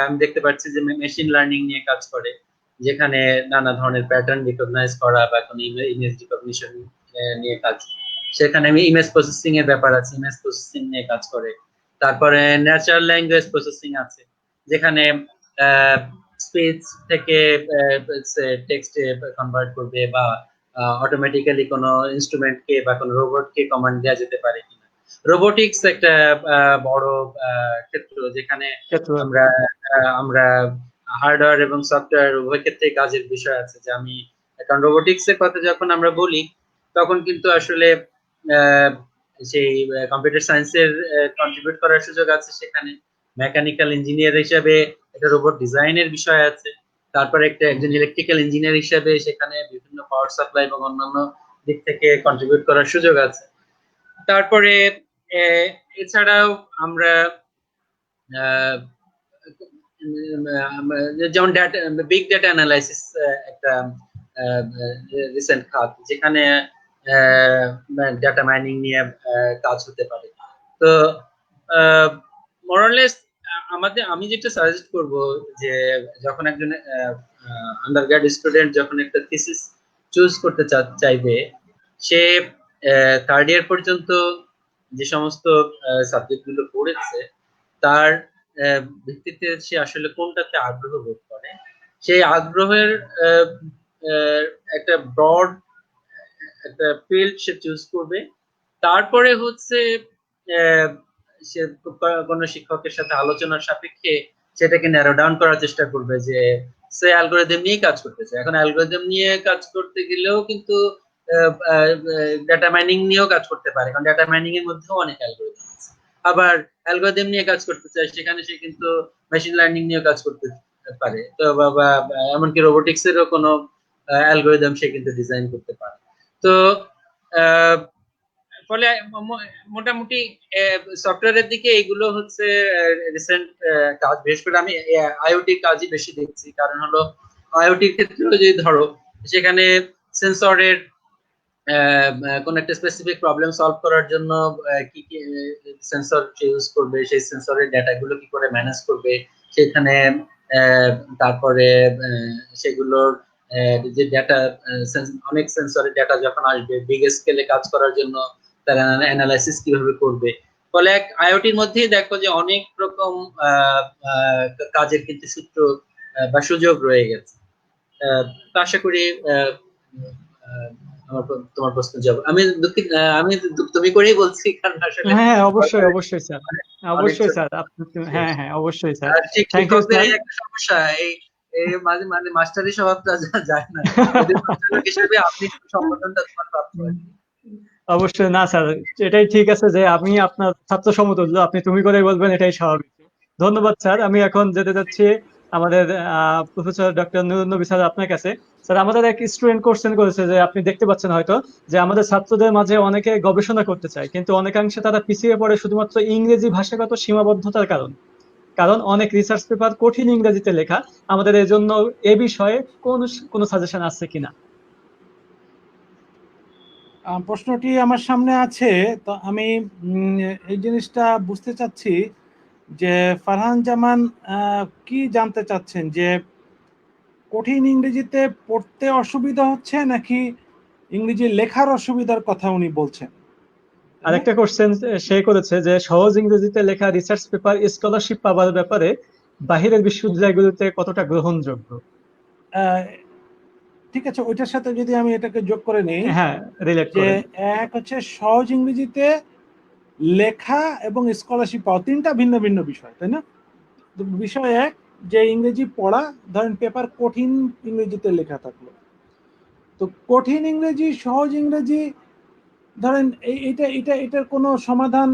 আমি দেখতে পাচ্ছি যে মেশিন লার্নিং নিয়ে কাজ করে, যেখানে নানা ধরনের প্যাটার্ন রিকগনাইজ করা বা কোনো ইমেজ রিকগনিশন নিয়ে কাজ, সেখানে আমি ইমেজ প্রসেসিং এর ব্যাপার আছে, ইমেজ প্রসেসিং নিয়ে কাজ করে। তারপরে ন্যাচারাল ল্যাঙ্গুয়েজ প্রসেসিং আছে, যেখানে স্পিচ থেকে টেক্সটে কনভার্ট করবে, বা অটোমেটিক্যালি কোনো ইনস্ট্রুমেন্টকে বা কোনো রোবটকে কমান্ড দেওয়া যেতে পারে কিনা। রোবোটিক্স একটা বড় ক্ষেত্র, যেখানে আমরা আমরা হার্ডওয়্যার এবং সফটওয়্যার উভয় ক্ষেত্রে কাজের বিষয় আছে। যে আমি কারণ রোবোটিক্স এর কথা যখন আমরা বলি, তখন কিন্তু আসলে সেই কম্পিউটার সায়েন্সের কন্ট্রিবিউট করার সুযোগ আছে সেখানে। মেকানিক্যাল ইঞ্জিনিয়ার হিসেবে একটা রোবট ডিজাইনের বিষয় আছে, তারপরে একজন ইলেকট্রিক্যাল ইঞ্জিনিয়ার হিসেবে সেখানে বিভিন্ন পাওয়ার সাপ্লাই এবং অন্যান্য দিক থেকে কন্ট্রিবিউট করার সুযোগ আছে। তারপরে এছাড়াও আমরা যেমন বিগ ডেটা অ্যানালাইসিস একটা রিসেন্ট খাত যেখানে ডাটা মাইনিং নিয়ে কাজ হতে পারে। তো মোরালেস আমি যেটা সাজেস্ট করব যে যখন একজন আন্ডারগ্রেড স্টুডেন্ট যখন একটা থিসিস চুজ করতে চাইবে, সে থার্ড ইয়ার পর্যন্ত যে সমস্ত সাবজেক্ট গুলো পড়েছে তার ভিত্তিতে সে আসলে কোনটাতে আগ্রহ বোধ করে, সেই আগ্রহের একটা ব্রড একটা ফিল্ড সে চুজ করবে। তারপরে হচ্ছে সে কোনো শিক্ষকের সাথে আলোচনার সাপেক্ষে সেটাকে ন্যারো ডাউন করার চেষ্টা করবে যে সে অ্যালগোরিদম নিয়ে কাজ করতেছে। এখন অ্যালগোরিদম নিয়ে কাজ করতে গেলেও কিন্তু ডাটা মাইনিং নিয়েও কাজ করতে পারে, কারণ ডাটা মাইনিং এর মধ্যেও অনেক অ্যালগোরিদম আছে। আবার অ্যালগোরিদম নিয়ে কাজ করতে চায়, সেখানে সে কিন্তু মেশিন লার্নিং নিয়ে কাজ করতে পারে। তো এমনকি রোবোটিক্স এরও কোনো অ্যালগোরিদম সে কিন্তু ডিজাইন করতে পারে। তো ফলে মোটামুটি সফটওয়্যারের দিকে এগুলো হচ্ছে রিসেন্ট কাজ। বিশেষ করে আমি আইওটি কাজই বেশি দেখছি, কারণ হলো আইওটির ক্ষেত্রে যদি ধরো সেখানে সেন্সরের কোন একটা স্পেসিফিক প্রবলেম সলভ করার জন্য কি কি সেন্সর ইউজ করবে, সেই সেন্সরের ডাটাগুলো কি করে ম্যানেজ করবে, সেখানে তারপরে সেগুলোর যে ডাটা, অনেক সেন্সরের ডাটা যখন আসবে বিগ স্কেলে কাজ করার জন্য তারা অ্যানালাইসিস কিভাবে করবে। ফলে আইওটির মধ্যেই দেখো যে অনেক রকম কাজের কিন্তু সূত্র বা সুযোগ রয়ে গেছে। তো আশা করি তোমার প্রশ্ন জবাব আমি তুমি করেই বলছি, কারণ আসলে হ্যাঁ অবশ্যই অবশ্যই স্যার, অবশ্যই স্যার হ্যাঁ হ্যাঁ অবশ্যই স্যার। থ্যাংক ইউ শিক্ষকদের স্যার। একটা সমস্যা, এই মাঝে মাঝে মাস্টারি স্বভাবটা যায় না, যদি পরিচালক হিসেবে আপনি সম্বোধনটা তোমার প্রাপ্য। অবশ্যই না স্যার, এটাই ঠিক আছে যে আমি আপনার ছাত্র সমতুল্য, আপনি তুমি করে বলবেন, এটাই স্বাভাবিক। ধন্যবাদ স্যার। আমি এখন যেতে যাচ্ছি আমাদের প্রফেসর ডক্টর নুরুন নবী স্যার আপনার কাছে। স্যার আমাদের এক স্টুডেন্ট কোশ্চেন করেছে যে আপনি দেখতে পাচ্ছেন হয়তো যে আমাদের ছাত্রদের মাঝে অনেকে গবেষণা করতে চায়, কিন্তু অনেকাংশে তারা পিছিয়ে পড়ে শুধুমাত্র ইংরেজি ভাষাগত সীমাবদ্ধতার কারণ। কারণ অনেক রিসার্চ পেপার কঠিন ইংরেজিতে লেখা। আমাদের এজন্য এ বিষয়ে কোন সাজেশন আছে কিনা? প্রশ্নটি আমার সামনে আছে, তো আমি এই জিনিসটা বুঝতে চাচ্ছি যে ফারহান জামান কি জানতে চাচ্ছেন, যে কঠিন ইংরেজিতে পড়তে অসুবিধা হচ্ছে নাকি ইংরেজি লেখার অসুবিধার কথা উনি বলছেন? আরেকটা কোশ্চেন সে করেছে যে সহজ ইংরেজিতে লেখা রিসার্চ পেপার স্কলারশিপ পাওয়ার ব্যাপারে বাহিরের বিশ্ববিদ্যালয়গুলোতে কতটা গ্রহণযোগ্য? ঠিক আছে, ওইটার সাথে যদি আমি এটাকে যোগ করে নিই, হ্যাঁ রিলেট যে করেন। এক হচ্ছে সহজ ইংরেজিতে লেখা এবং স্কলারশিপ পাওয়া, তিনটা ভিন্ন ভিন্ন বিষয়, তাই না? বিষয় এক, যে ইংরেজি পড়া, ধরেন পেপার কঠিন ইংরেজিতে লেখা থাকলো, তো কঠিন ইংরেজি সহজ ইংরেজি, ধরেন এইটা এটা এটার কোনো সমাধান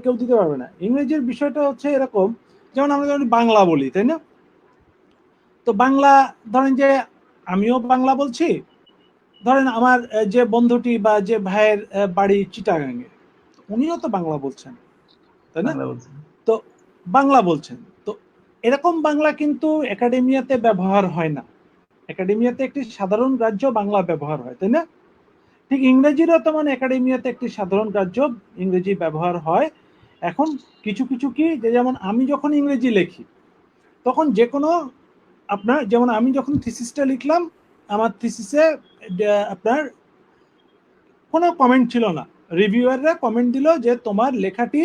কেউ দিতে পারবে না। ইংরেজির বিষয়টা হচ্ছে এরকম, যেমন আমরা যখন বাংলা বলি, তাই না? তো বাংলা, ধরেন যে আমিও বাংলা বলছি, ধরেন আমার যে বন্ধুটি বা যে ভাইয়ের বাড়ি চিটাগাঙে, উনিও তো বাংলা বলছেন, তাই না? বাংলা বলছেন। তো বাংলা বলছেন, তো এরকম বাংলা কিন্তু একাডেমিয়াতে ব্যবহার হয় না। একাডেমিয়াতে একটি সাধারণ গ্রাহ্য বাংলা ব্যবহার হয়, তাই না? ঠিক ইংরেজিরও তেমন একাডেমিয়াতে একটি সাধারণ গ্রাহ্য ইংরেজি ব্যবহার হয়। এখন কিছু কিছু কি, যে যেমন আমি যখন ইংরেজি লিখি তখন যে কোনো, আপনার যেমন আমি যখন থিসিসটা লিখলাম, আমার থিসিসে আপনার কোনো কমেন্ট ছিল না, রিভিউয়াররা কমেন্ট দিল যে তোমার লেখাটি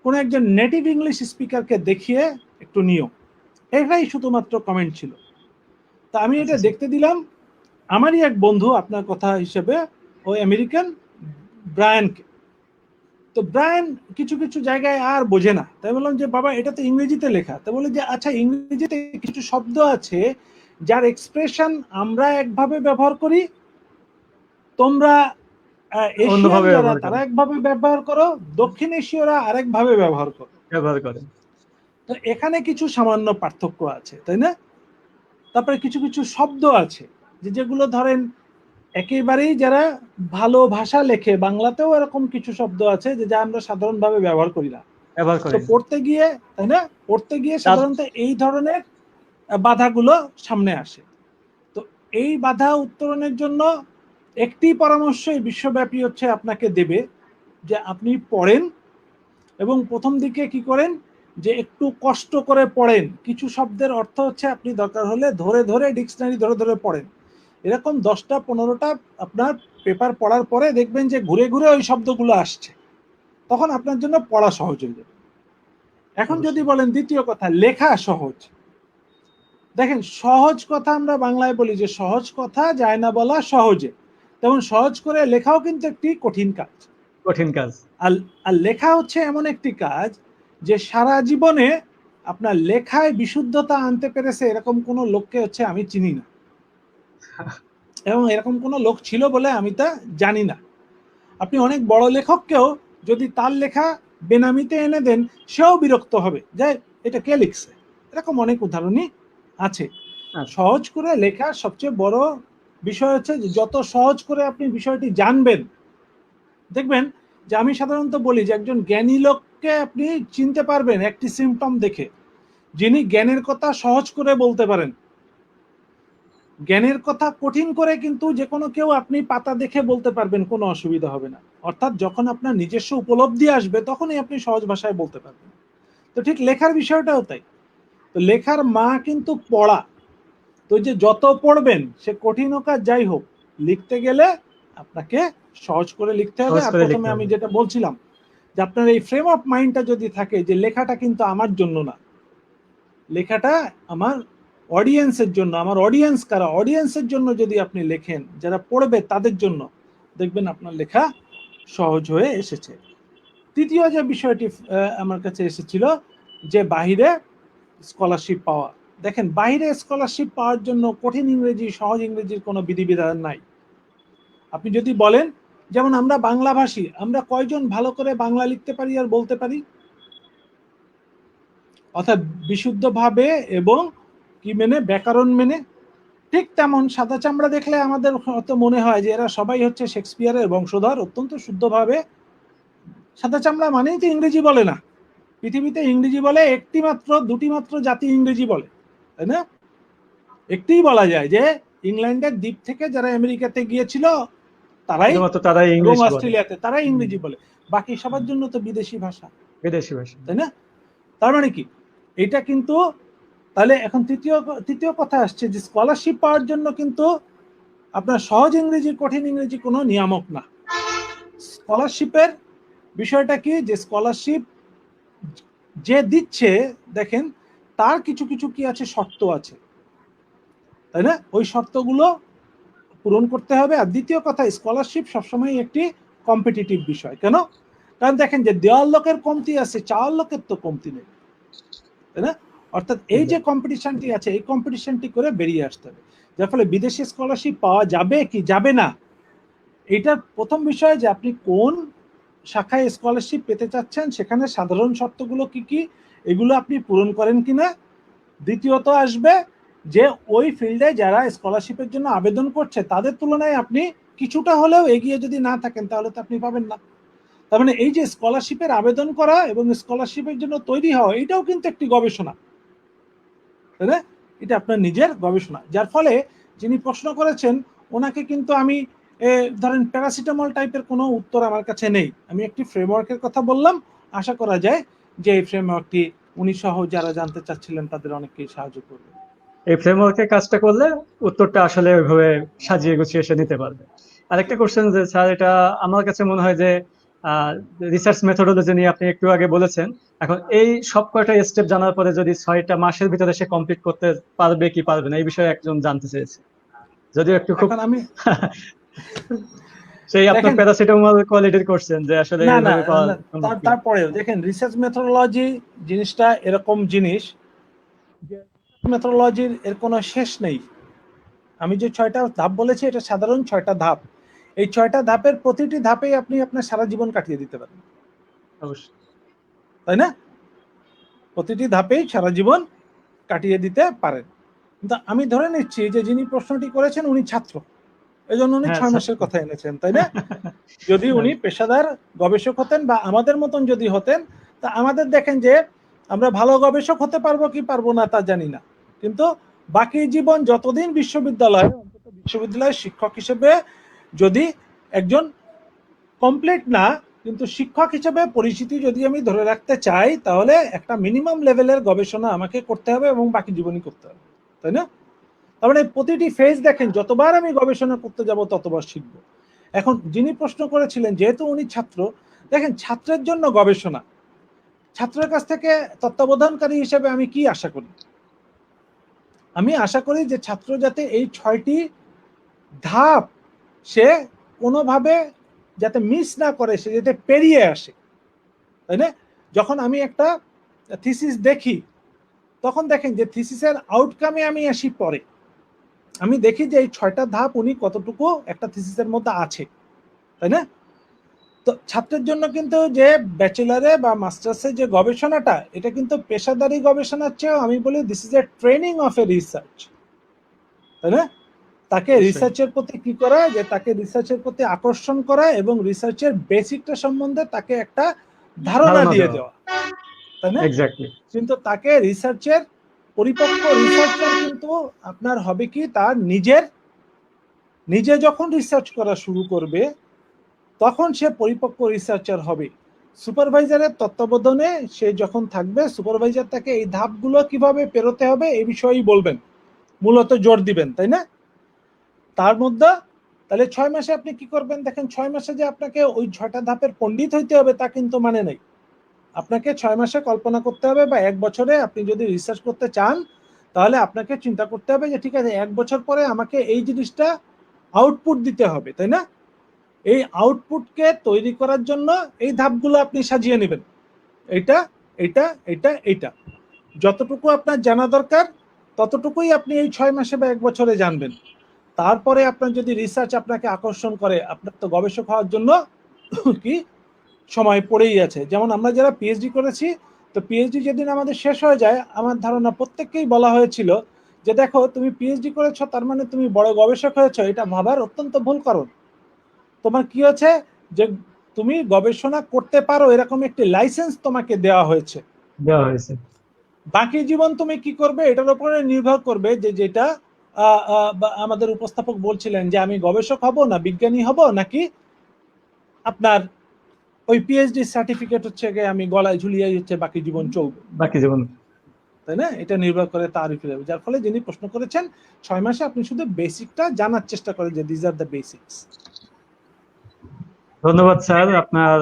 কোনো একজন নেটিভ ইংলিশ স্পিকারকে দেখিয়ে একটু নিও, এটাই শুধুমাত্র কমেন্ট ছিল। তা আমি এটা দেখতে দিলাম আমারই এক বন্ধু, আপনার কথা হিসেবে, ও আমেরিকান, ব্রায়ানকে। তো ব্রায়ান কিছু কিছু জায়গায় আর বোঝে না, তাই বললাম যে বাবা এটা তো ইংরেজিতে লেখা। তা বলে যে আচ্ছা, ইংরেজিতে কিছু শব্দ আছে যার এক্সপ্রেশন আমরা একভাবে ব্যবহার করি, তোমরা এশিয়ান অন্যভাবে যারা ব্যবহার তারা করেন। একভাবে ব্যবহার করো, দক্ষিণ এশীয়রা আরেকভাবে ব্যবহার করো। ব্যবহার করেন। তো এখানে কিছু সামান্য পার্থক্য আছে, তাই না? তারপরে কিছু কিছু শব্দ আছে যেগুলো ধরেন একেবারেই যারা ভালো ভাষা লেখে, বাংলাতেও এরকম কিছু শব্দ আছে যে যা আমরা সাধারণভাবে ব্যবহার করি না। ব্যবহার তো করেন। পড়তে গিয়ে, তাই না, পড়তে গিয়ে সাধারণত এই ধরনের বাধাগুলো সামনে আসে। তো এই বাধা উত্তরণের জন্য একটি পরামর্শই বিশ্বব্যাপী হচ্ছে আপনাকে দেবে, যে আপনি পড়েন এবং প্রথম দিকে কি করেন, যে একটু কষ্ট করে পড়েন। কিছু শব্দের অর্থ হচ্ছে আপনি দরকার হলে ধরে ধরে ডিকশনারি ধরে ধরে পড়েন। এরকম 10টা-15টা আপনার পেপার পড়ার পরে দেখবেন যে ঘুরে ঘুরে ওই শব্দগুলো আসছে, তখন আপনার জন্য পড়া সহজ হয়ে যাবে। এখন যদি বলেন দ্বিতীয় কথা, লেখা সহজ। দেখেন, সহজ কথা আমরা বাংলায় বলি যে সহজ কথা যায় না বলা সহজে, তেমন সহজ করে লেখাও কিন্তু একটি কঠিন কাজ। কঠিন কাজ। আর লেখা হচ্ছে এমন একটি কাজ যে সারা জীবনে আপনার লেখায় বিশুদ্ধতা আনতে পেরেছে এরকম কোনো লোককে হচ্ছে আমি চিনি না, এবং এরকম কোনো লোক ছিল বলে আমি তা জানি না। আপনি অনেক বড় লেখককেও যদি তার লেখা বেনামিতে এনে দেন, সেও বিরক্ত হবে যে এটা কে লিখছে। এরকম অনেক উদাহরণই আছে। সহজ করে লেখার সবচেয়ে বড় বিষয় হচ্ছে যে যত সহজ করে আপনি বিষয়টি জানবেন, দেখবেন যে আমি সাধারণত বলি যে একজন জ্ঞানী লোককে আপনি চিনতে পারবেন একটি সিম্পটম দেখে, যিনি জ্ঞানের কথা সহজ করে বলতে পারেন। জ্ঞানের কথা কঠিন করে কিন্তু যে কোনো কেউ আপনি পাতা দেখে বলতে পারবেন, কোনো অসুবিধা হবে না। অর্থাৎ যখন আপনার নিজস্ব উপলব্ধি আসবে তখনই আপনি সহজ ভাষায় বলতে পারবেন। তো ঠিক লেখার বিষয়টাও তাই। তো লেখার মা কিন্তু পড়া। তো যে যত পড়বেন, সে কঠিন হোক আর যাই হোক, লিখতে গেলে আপনাকে সহজ করে লিখতে হবে। আর প্রথমে আমি যেটা বলছিলাম যে আপনার এই ফ্রেম অফ মাইন্ডটা যদি থাকে যে লেখাটা কিন্তু আমার জন্য না, লেখাটা আমার অডিয়েন্সের জন্য। আমার অডিয়েন্স কারা? অডিয়েন্সের জন্য যদি আপনি লেখেন, যারা পড়বে তাদের জন্য, দেখবেন আপনার লেখা সহজ হয়ে এসেছে। তৃতীয় যে বিষয়টি আমার কাছে এসেছিল, যে বাহিরে স্কলারশিপ পাওয়া। দেখেন, বাইরে স্কলারশিপ পাওয়ার জন্য কঠিন ইংরেজি সহজ ইংরেজির কোনো বিধিবিধান নাই। আপনি যদি বলেন, যেমন আমরা বাংলাভাষী, আমরা কয়জন ভালো করে বাংলা লিখতে পারি আর বলতে পারি? অর্থাৎ বিশুদ্ধভাবে এবং কি মেনে, ব্যাকরণ মেনে। ঠিক তেমন সাদা চামড়া দেখলে আমাদের হয়তো মনে হয় যে এরা সবাই হচ্ছে শেক্সপিয়ারের বংশধর, অত্যন্ত শুদ্ধভাবে। সাদা চামড়া মানেই তো ইংরেজি বলে না। পৃথিবীতে ইংরেজি বলে একটি মাত্র, দুটি মাত্র জাতি ইংরেজি বলে, তাই না? একটিই বলা যায় যে ইংল্যান্ডের দ্বীপ থেকে যারা আমেরিকাতে গিয়েছিল তারাই, এবং অস্ট্রেলিয়াতে তারাই ইংরেজি বলে। বাকি সবার জন্য তো বিদেশি ভাষা, তাই না? তার মানে কি, এটা কিন্তু তাহলে এখন তৃতীয় কথা আসছে যে স্কলারশিপ পাওয়ার জন্য কিন্তু আপনার সহজ ইংরেজি কঠিন ইংরেজি কোনো নিয়ামক না। স্কলারশিপের বিষয়টা কি, যে স্কলারশিপ যে দিচ্ছে, দেখেন তার কিছু কিছু কি আছে, শর্ত আছে, তাই না? ওই শর্তগুলো পূরণ করতে হবে। আর দ্বিতীয় কথা, স্কলারশিপ সবসময় একটি কম্পিটিটিভ বিষয়। কেন? কারণ দেখেন, যে দেওয়ার লোকের কমতি আছে, চাওয়ার লোকের তো কমতি নেই, তাই না? অর্থাৎ এই যে কম্পিটিশনটি আছে, এই কম্পিটিশনটি করে বেরিয়ে আসতে হবে। যার ফলে বিদেশি স্কলারশিপ পাওয়া যাবে কি যাবে না, এইটার প্রথম বিষয় যে আপনি কোন শাখায় স্কলারশিপ পেতে চাচ্ছেন, সেখানে সাধারণ শর্তগুলো কি কি, এগুলো আপনি পূরণ করেন কিনা। দ্বিতীয়ত আসবে যে ওই ফিল্ডে যারা স্কলারশিপের জন্য আবেদন করছে তাদের তুলনায় আপনি কিছুটা হলেও এগিয়ে যদি না থাকেন, তাহলে তো আপনি পাবেন না। তার মানে এই যে স্কলারশিপের আবেদন করা এবং স্কলারশিপের জন্য তৈরি হওয়া, এটাও কিন্তু একটি গবেষণা, তাই না? এটা আপনার নিজের গবেষণা। যার ফলে যিনি প্রশ্ন করেছেন, ওনাকে কিন্তু আমি ধরেন প্যারাসিটামল টাইপের কোনো উত্তর আমার কাছে নেই। আমি একটি ফ্রেমওয়ার্কের কথা বললাম, আশা করা যায় যে এই ফ্রেমওয়ার্কটি উনি সহ যারা জানতে চাচ্ছিলেন তাদের অনেককেই সাহায্য করবে। এই ফ্রেমওয়ার্কের কাজটা করলে উত্তরটা আসলে ওইভাবে সাজিয়ে গুছিয়ে এসে নিতে পারবে। আরেকটা কোশ্চেন যে স্যার, এটা আমার কাছে মনে হয় যে রিসার্চ মেথোডোলজি নিয়ে আপনি একটু আগে বলেছেন। এখন এই সব কয়টা স্টেপ জানার পরে যদি 6টা মাসের ভিতরে সে কমপ্লিট করতে পারবে কি পারবে না, এই বিষয়ে একজন জানতে চেয়েছে। যদিও একটু খুব আমি সেই আপনার প্যারাসিটামল কোয়ালিটির কোশ্চেন যে আসলে এইভাবে পাওয়া। তারপরেও দেখেন, রিসার্চ মেথোডোলজি জিনিসটা এরকম জিনিস যে মেথোডোলজির এর কোনো শেষ নেই। আমি যে 6টা ধাপ বলেছি, এটা সাধারণ 6টা ধাপ। এই 6টা ধাপের প্রতিটি ধাপেই আপনি আপনার সারা জীবন কাটিয়ে দিতে পারেন, অবশ্যই, তাই না? প্রতিটি ধাপেই সারা জীবন কাটিয়ে দিতে পারেন। কিন্তু আমি ধরে নিচ্ছি যে যিনি প্রশ্নটি করেছেন উনি ছাত্র, এই জন্য উনি 6 মাসের কথা এনেছেন, তাই না? যদি উনি পেশাদার গবেষক হতেন বা আমাদের মতন যদি হতেন, তা আমাদের দেখেন যে আমরা ভালো গবেষক হতে পারবো কি পারবো না তা জানি না, কিন্তু বাকি জীবন যতদিন বিশ্ববিদ্যালয়ে, অন্তত বিশ্ববিদ্যালয়ের শিক্ষক হিসেবে যদি একজন কমপ্লিট না কিন্তু শিক্ষক হিসেবে পরিচিতি যদি আমি ধরে রাখতে চাই, তাহলে একটা মিনিমাম লেভেলের গবেষণা আমাকে করতে হবে এবং বাকি জীবনই করতে হবে, তাই না? তার মানে প্রতিটি ফেজ দেখেন, যতবার আমি গবেষণা করতে যাব ততবার শিখব। এখন যিনি প্রশ্ন করেছিলেন, যেহেতু উনি ছাত্র, দেখেন ছাত্রের জন্য গবেষণা, ছাত্রের কাছ থেকে তত্ত্বাবধানকারী হিসেবে আমি কি আশা করি? আমি আশা করি যে ছাত্র যাতে এই 6টি ধাপ সে কোনোভাবে যাতে মিস না করে, সে যাতে পেরিয়ে আসে, তাই না? যখন আমি একটা থিসিস দেখি, তখন দেখেন যে থিসিসের আউটকামে আমি আসি পরে, আমি দেখি যে এই 6টা ধাপ উনি কতটুকু একটা থিসিসের মধ্যে আছে, তাই না? তো ছাত্রের জন্য কিন্তু যে ব্যাচেলারে বা মাস্টার্সে যে গবেষণাটা, এটা কিন্তু পেশাদারি গবেষণার চেয়েও আমি বলি this is a training of a research, তাই না? তাকে রিসার্চের প্রতি কি করা, যে তাকে রিসার্চের প্রতি আকর্ষণ করা এবং রিসার্চের বেসিকটা সম্বন্ধে তাকে একটা ধারণা দিয়ে দেওয়া, তাই না? এক্স্যাক্টলি। কিন্তু তাকে রিসার্চের পরিপক্ক রিসার্চার কিন্তু আপনার হবে কি, তার নিজে যখন রিসার্চ করা শুরু করবে তখন সে পরিপক্ক রিসার্চার হবে। সুপারভাইজারের তত্ত্বাবধানে সে যখন থাকবে, সুপারভাইজার তাকে এই ধাপগুলো কিভাবে পেরোতে হবে এই বিষয়েই বলবেন, মূলত জোর দিবেন, তাই না? তার মধ্যে তাহলে 6 মাসে আপনি কি করবেন? দেখেন 6 মাসে যে আপনাকে ওই 6টা ধাপের পণ্ডিত হইতে হবে তা কিন্তু মানে নেই। আপনাকে 6 মাসে কল্পনা করতে হবে, বা 1 বছরে আপনি যদি রিসার্চ করতে চান, তাহলে আপনাকে চিন্তা করতে হবে যে ঠিক আছে 1 বছর পরে আমাকে এই জিনিসটা আউটপুট দিতে হবে, তাই না? এই আউটপুটকে তৈরি করার জন্য এই ধাপগুলো আপনি সাজিয়ে নেবেন, এইটা এইটা এইটা এইটা, যতটুকু আপনার জানা দরকার ততটুকুই আপনি এই 6 মাসে বা 1 বছরে জানবেন। তারপরে আপনার যদি রিসার্চ আপনাকে আকর্ষণ করে, আপনার তো গবেষক হওয়ার জন্য কি সময় পড়েই আছে। যেমন আমরা যারা পিএইচডি করেছি, তো পিএইচডি যেদিন আমাদের শেষ হয়ে যায়, আমার ধারণা প্রত্যেককেই বলা হয়েছিল যে দেখো তুমি পিএইচডি করেছো তার মানে তুমি বড় গবেষক হয়েছো, এটা ভাবার অত্যন্ত ভুল কারণ। তোমার কি হচ্ছে যে তুমি গবেষণা করতে পারো এরকম একটি লাইসেন্স তোমাকে দেওয়া হয়েছে, বাকি জীবন তুমি কি করবে এটার উপরে নির্ভর করবে যে যেটা আমাদের উপস্থাপক বলছিলেন যে আমি গবেষক হব না বিজ্ঞানী হব, নাকি আপনার ওই পিএইচডি সার্টিফিকেট হচ্ছে আমি গলায় ঝুলিয়ে হচ্ছে বাকি জীবন চলবে, তাই না? এটা নির্ভর করে তার উপরে, যার ফলে যিনি প্রশ্ন করেছেন 6 মাসে আপনি শুধু বেসিকটা জানার চেষ্টা করেন যে দিস আর দ্য বেসিক্স। ধন্যবাদ স্যার আপনার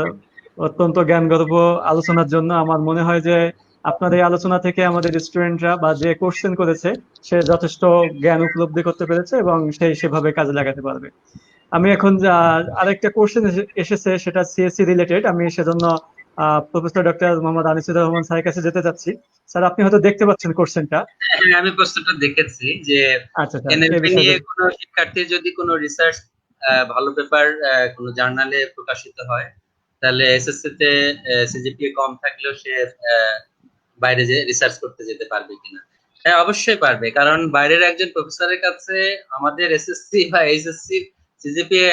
অত্যন্ত জ্ঞানগর্ভ আলোচনার জন্য। আমার মনে হয় যে আপনার এই আলোচনা থেকে আমাদের স্টুডেন্টরা বা যে কোশ্চেন করেছে সে যথেষ্ট জ্ঞান উপলব্ধি করতে পেরেছে এবং সেভাবে কাজে লাগাতে পারবে। আমি এখন আরেকটা কোশ্চেন এসেছে, সেটা সিএসসি রিলেটেড। আমি সেজন্য প্রফেসর ডক্টর মোহাম্মদ আনিসুর রহমান স্যারের কাছে যেতে চাচ্ছি। স্যার আপনি হয়তো দেখতে পাচ্ছেন কোশ্চেনটা। আমি প্রশ্নটা দেখেছি যে আচ্ছা এনএলপি নিয়ে কোনো শিক্ষার্থীর যদি কোনো রিসার্চ ভালো পেপার কোনো জার্নালে প্রকাশিত হয়, তাহলে এসএসসি তে সিজিপিএ কম থাকলেও সে বাইরে যে রিসার্চ করতে যেতে পারবে কিনা? হ্যাঁ, অবশ্যই পারবে, কারণ বাইরের একজন প্রফেসরের কাছে আমাদের এসএসসি বা এইচএসসি সিজিপিএ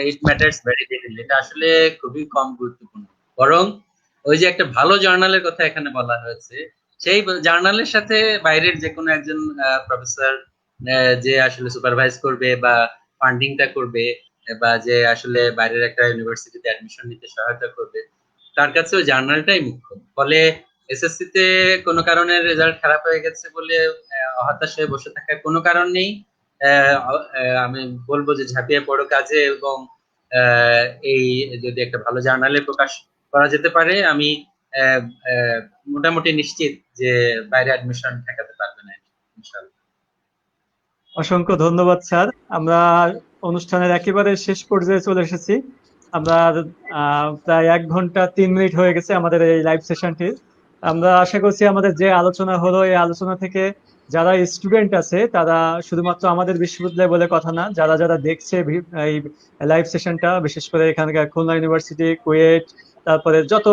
ইট ম্যাটার্স ভেরি লিটল, এটা আসলে খুবই কম গুরুত্বপূর্ণ। বরং ওই যে একটা ভালো জার্নালের কথা এখানে বলা হয়েছে, সেই জার্নালের সাথে বাইরের যে কোনো একজন প্রফেসর যে আসলে সুপারভাইজ করবে বা ফান্ডিংটা করবে, বা যে আসলে বাইরের একটা ইউনিভার্সিটিতে অ্যাডমিশন নিতে সহায়তা করবে, তার কাছে ওই জার্নালটাই মুখ্য। ফলে এসএসসি তে কোনো কারণে রেজাল্ট খারাপ হয়ে গেছে বলে হতাশ হয়ে বসে থাকার কোনো কারণ নেই। আমি বলবো যে ঝাঁপিয়ে পড়ো কাজে, এবং এই যদি একটা ভালো জার্নালে প্রকাশ করা যেতে পারে, আমি মোটামুটি নিশ্চিত যে বাইরে অ্যাডমিশন ঠেকাতে পারবে না ইনশাআল্লাহ। অসংখ্য ধন্যবাদ স্যার। আমরা অনুষ্ঠানের একেবারে শেষ পর্যায়ে চলে এসেছি। আমরা প্রায় 1 ঘন্টা 3 মিনিট হয়ে গেছে আমাদের এই লাইভ সেশনটির। আমরা আশা করছি আমাদের যে আলোচনা হলো, এই আলোচনা থেকে যারা স্টুডেন্ট আছে তারা শুধুমাত্র আমাদের বিশ্ববিদ্যালয় বলে কথা না, যারা যারা দেখছে এই লাইভ সেশনটা, বিশেষ করে এখানকার খুলনা ইউনিভার্সিটি, কুয়েট, তারপরে যত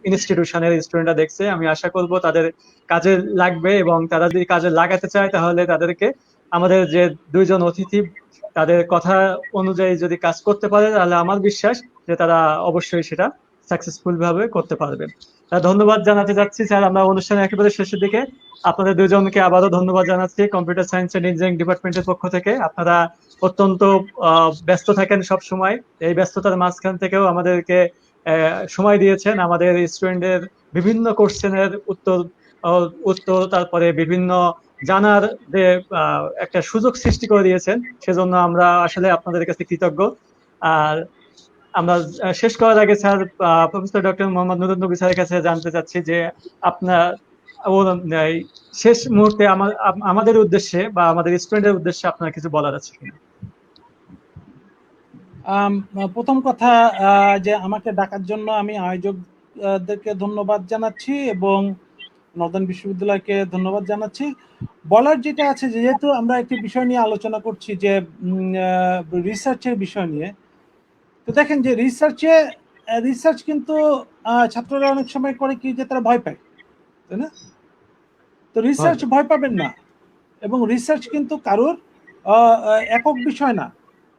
ইনস্টিটিউশনের স্টুডেন্টরা দেখছে, আমি আশা করব তাদের কাজে লাগবে, এবং তারা যদি কাজে লাগাতে চায় তাহলে তাদেরকে আমাদের যে 2 জন অতিথি তাদের কথা অনুযায়ী যদি কাজ করতে পারে, তাহলে আমার বিশ্বাস যে তারা অবশ্যই সেটা সাকসেসফুল ভাবে করতে পারবেন। ধন্যবাদ জানাতে যাচ্ছি স্যার, আমরা অনুষ্ঠানের একেবারে শেষের দিকে। আপনাদের দুজনকে আবারও ধন্যবাদ জানাচ্ছি কম্পিউটার সায়েন্স এন্ড ইঞ্জিনিয়ারিং ডিপার্টমেন্টের পক্ষ থেকে। আপনারা অত্যন্ত ব্যস্ত থাকেন সব সময়, এই ব্যস্ততার মাঝখান থেকেও আমাদেরকে সময় দিয়েছেন আমাদের স্টুডেন্টদের বিভিন্ন কোশ্চেনের উত্তর তারপরে বিভিন্ন জানার যে একটা সুযোগ সৃষ্টি করে দিয়েছেন, সেজন্য আমরা আসলে আপনাদের কাছে কৃতজ্ঞ। আর আমরা শেষ করার আগে sir, professor doctor Mohammad Nurun নবী স্যারের কাছে জানতে চাচ্ছি যে আপনার এই শেষ মুহূর্তে আমাদের উদ্দেশ্যে বা আমাদের স্টুডেন্টের উদ্দেশ্যে আপনার কিছু বলার আছে কিনা? প্রথম কথা, যে আমাকে ডাকার জন্য আমি আয়োজকদেরকে ধন্যবাদ জানাচ্ছি এবং নর্দার্ন বিশ্ববিদ্যালয়কে ধন্যবাদ জানাচ্ছি। বলার যেটা আছে, যেহেতু আমরা একটি বিষয় নিয়ে আলোচনা করছি যে রিসার্চের বিষয় নিয়ে, তো দেখেন যে রিসার্চ কিন্তু ছাত্ররা অনেক সময় করে কি যে তারা ভয় পায়, তাই না? তো রিসার্চ ভয় পাবেন না, এবং রিসার্চ কিন্তু কারোর একক বিষয় না।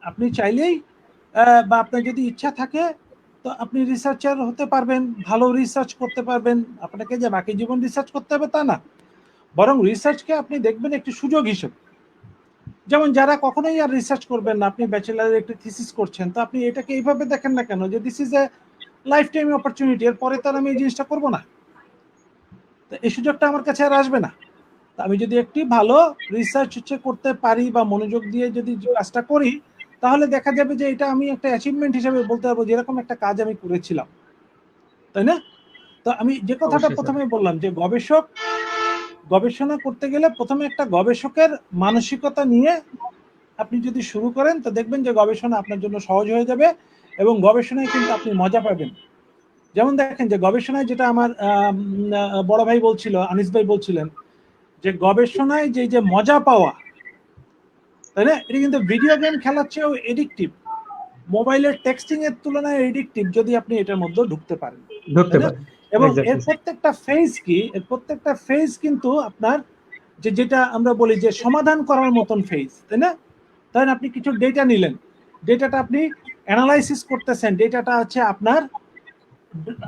আপনি চাইলেই বা আপনার যদি ইচ্ছা থাকে তো আপনি রিসার্চার হতে পারবেন, ভালো রিসার্চ করতে পারবেন। আপনাকে যে বাকি জীবন রিসার্চ করতে হবে তা না, বরং রিসার্চকে আপনি দেখবেন একটি সুযোগ হিসেবে। যেমন যারা কখনোই আর রিসার্চ করবেন না, আপনি ব্যাচেলারের একটি থিসিস করছেন, তো আপনি এটাকে এইভাবে দেখেন না কেন যে this is a life time opportunity, এর পরে তার আমি এই জিনিসটা করবো না, তো এই সুযোগটা আমার কাছে আর আসবে না। আমি যদি একটি ভালো রিসার্চ করতে পারি বা মনোযোগ দিয়ে যদি কাজটা করি, তাহলে দেখা যাবে যে এটা আমি একটা অ্যাচিভমেন্ট হিসেবে বলতে পারবো যে এরকম একটা কাজ আমি করেছিলাম, তাই না? তো আমি যে কথাটা প্রথমে বললাম যে গবেষণা করতে গেলে প্রথমে একটা গবেষকের মানসিকতা নিয়ে আপনি যদি শুরু করেন, তো দেখবেন যে গবেষণা আপনার জন্য সহজ হয়ে যাবে এবং গবেষণায় কিন্তু আপনি মজা পাবেন। যেমন দেখেন যে গবেষণায় যেটা আমার বড় ভাই বলছিল, আনিস ভাই বলছিলেন যে গবেষণায় যে মজা পাওয়া, তাই না, এটা কিন্তু ভিডিও গেম খেলার চেয়েও এডিকটিভ, মোবাইলের টেক্সটিং এর তুলনায় এডিকটিভ যদি আপনি এটার মধ্যে ঢুকতে পারেন, তাই না? এবং এর প্রত্যেকটা ফেজ কিন্তু আপনার যেটা আমরা বলি যে সমাধান করার মতন ফেজ, তাই না? তাই আপনি কিছু ডেটা নিলেন, ডেটাটা আপনি অ্যানালাইসিস করতেছেন, ডেটাটা হচ্ছে আপনার,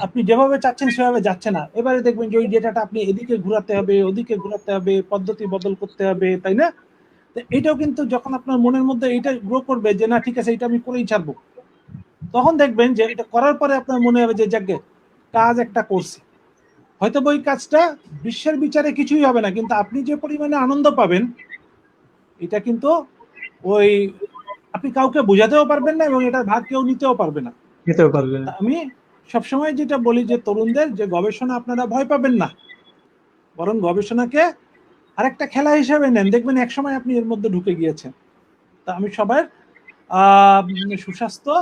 আপনি যেভাবে চাচ্ছেন সেভাবে যাচ্ছে না, এবারে দেখবেন যে ওই ডেটাটা আপনি এদিকে ঘোরাতে হবে, ওদিকে ঘোরাতে হবে, পদ্ধতি বদল করতে হবে, তাই না? তো এইটাও কিন্তু যখন আপনার মনের মধ্যে এইটা গ্রো করবে যে না ঠিক আছে এটা আমি করেই ছাড়বো, তখন দেখবেন যে এটা করার পরে আপনার মনে হবে যে যাকে কাজ একটা করছি, হয়তো ওই কাজটা বিশ্বের বিচারে কিছুই হবে না, কিন্তু আপনি যে পরিমাণে আনন্দ পাবেন এটা কিন্তু ওই আপনি কাউকে বোঝাতেও পারবেন না এবং এটার ভাগ কেউ নিতেও পারবে না। আমি সবসময় যেটা বলি যে তরুণদের, যে গবেষণা আপনারা ভয় পাবেন না, বরং গবেষণাকে আরেকটা খেলা হিসেবে নেন, দেখবেন একসময় আপনি এর মধ্যে ঢুকে গিয়েছেন। তা আমি সবার সুস্বাস্থ্য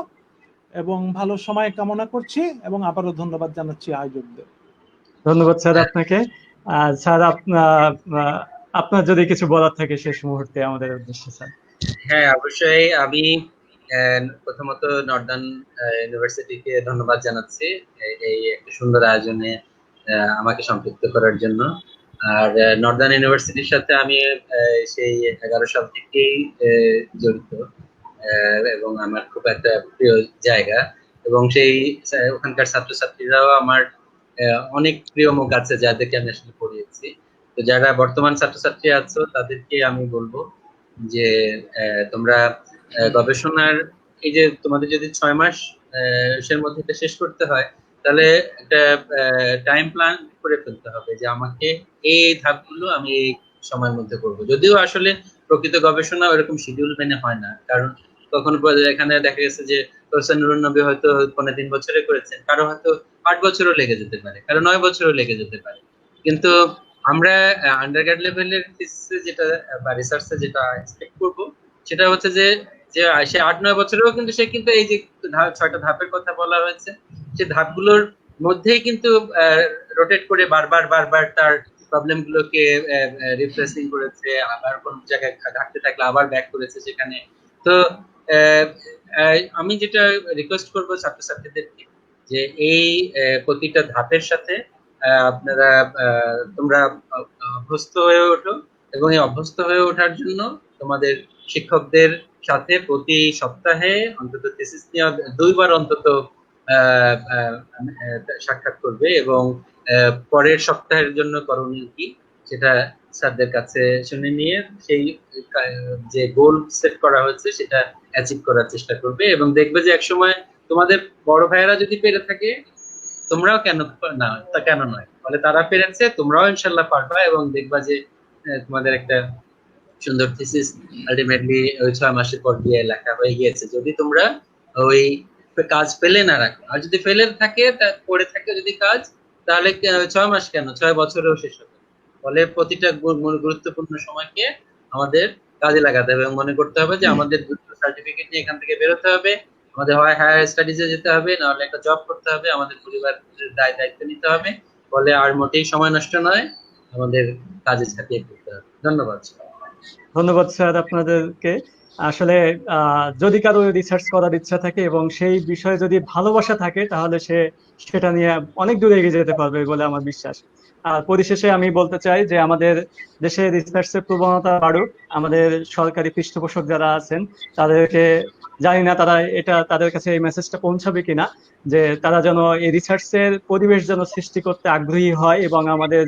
এবং ভালো সময় কামনা করছি এবং আবারও ধন্যবাদ জানাচ্ছি আয়োজকদের। ধন্যবাদ স্যার আপনাকে। স্যার আপনার যদি কিছু বলার থাকে শেষ মুহূর্তে আমাদের উদ্দেশ্যে স্যার। হ্যাঁ, অবশ্যই। আমি প্রথমত নর্দার্ন ইউনিভার্সিটিকে ধন্যবাদ জানাচ্ছি এই একটা সুন্দর আয়োজনে আমাকে সম্পৃক্ত করার জন্য। আর নর্দার্ন ইউনিভার্সিটির সাথে আমি সেই 11 সাল থেকেই জড়িত এবং আমার খুব একটা প্রিয় জায়গা, এবং সেই ওখানকার ছাত্রছাত্রীরাও আমার অনেক প্রিয় মুখ আছে যাদেরকে আমি আসলে পড়িয়েছি। তো যারা বর্তমান ছাত্রছাত্রী আছো তাদেরকে আমি বলবো যে তোমরা গবেষণার এই যে তোমাদের যদি 6 মাস এর মধ্যে এটা শেষ করতে হয়, তাহলে একটা টাইম প্ল্যান করে ফেলতে হবে যে আমাকে এই ধাপগুলো আমি এই সময়ের মধ্যে করব। যদিও আসলে প্রকৃত গবেষণা ওরকম শিডিউল মেনে হয় না, কারণ কখনো এখানে দেখা গেছে যে প্রফেসর নুরুন নবী হয়তো 3 বছরে করেছেন, কারো হয়তো 8 বছরও লেগে যেতে পারে, কারো 9 বছরও লেগে যেতে পারে। কিন্তু আমরা আন্ডারগ্রেড লেভেলের থিসিসে যেটা বা রিসার্চে যেটা এক্সপেক্ট করব সেটা হচ্ছে যে সে 8-9 বছরেও কিন্তু সে কিন্তু এই যে 6টা ধাপের কথা বলা হয়েছে, সেই ধাপগুলোর মধ্যেই কিন্তু রোটেট করে বারবার তার প্রবলেম গুলোকে রিফ্রেশিং করেছে, আবার কোন জায়গায় ঘাটতে থাকলে আবার ব্যাক করেছে সেখানে। তো আমি যেটা রিকোয়েস্ট করব ছাত্রছাত্রীদেরকে যে এই প্রতিটা ধাপের সাথে আপনারা তোমরা অভ্যস্ত হয়ে ওঠো, এবং এই অভ্যস্ত হয়ে ওঠার জন্য তোমাদের শিক্ষকদের সাথে প্রতি সপ্তাহে অন্তত থিসিস নিয়ে 2 বার অন্তত আহ, আহ, সাক্ষাৎ করবে এবং পরের সপ্তাহের জন্য করণীয় কি সেটা স্যারদের কাছে শুনে নিয়ে সেই যে গোল সেট করা হয়েছে সেটা অ্যাচিভ করার চেষ্টা করবে এবং দেখবে যে একসময় তোমাদের বড় ভাইয়েরা যদি পেরে থাকে তোমরাও কেন না, তা কেন নয়, ফলে তারা পেরেছে, তোমরাও ইনশাল্লাহ পারবা এবং দেখবা যে তোমাদের একটা সুন্দর থিসিস আলটিমেটলি ওই 6 মাসের পর গিয়ে লেখা হয়ে গিয়েছে। যদি তোমরা ওই কাজ ফেলে না রাখো, আর যদি ফেলে থাকে পড়ে থাকে যদি কাজ, তাহলে 6 মাস কেন 6 বছরেও শেষ হবে। ফলে প্রতিটা গুরুত্বপূর্ণ সময়কে আমাদের কাজে লাগাতে হবে এবং মনে করতে হবে যে আমাদের সার্টিফিকেট নিয়ে এখান থেকে বেরোতে হবে, আমাদের হয় হায়ার স্টাডিজে যেতে হবে, নাহলে একটা জব করতে হবে, আমাদের পরিবারের দায়িত্ব নিতে হবে। ফলে আর মোটেই সময় নষ্ট নয়, আমাদের কাজে ঝাঁপিয়ে পড়তে হবে। ধন্যবাদ। ধন্যবাদ স্যার আপনাদেরকে। আসলে যদি কারো রিসার্চ করার ইচ্ছা থাকে এবং সেই বিষয়ে যদি ভালোবাসা থাকে তাহলে সে সেটা নিয়ে অনেক দূরে এগিয়ে যেতে পারবে বলে আমার বিশ্বাস। আর পরিশেষে আমি বলতে চাই যে আমাদের দেশে রিসার্চের প্রবণতা বাড়ুক। আমাদের সরকারি পৃষ্ঠপোষক যারা আছেন তাদেরকে, জানি না তারা এটা তাদের কাছে এই মেসেজটা পৌঁছাবে কিনা, যে তারা যেন এই রিসার্চের পরিবেশ যেন সৃষ্টি করতে আগ্রহী হয় এবং আমাদের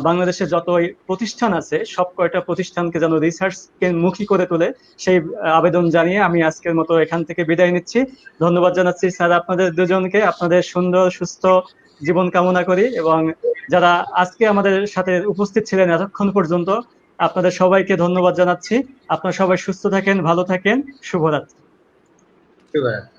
বাংলাদেশে যত প্রতিষ্ঠান আছে সব কয়টা প্রতিষ্ঠানকে যেন রিসার্চ মুখী করে তোলে, সেই আবেদন জানিয়ে আমি আজকের মতো এখান থেকে বিদায় নিচ্ছি। ধন্যবাদ জানাচ্ছি স্যার আপনাদের দুজনকে। আপনাদের সুন্দর সুস্থ জীবন কামনা করি এবং যারা আজকে আমাদের সাথে উপস্থিত ছিলেন এতক্ষণ পর্যন্ত আপনাদের সবাইকে ধন্যবাদ জানাচ্ছি। আপনারা সবাই সুস্থ থাকেন, ভালো থাকেন। শুভরাত্রি। শুভরাত্রি।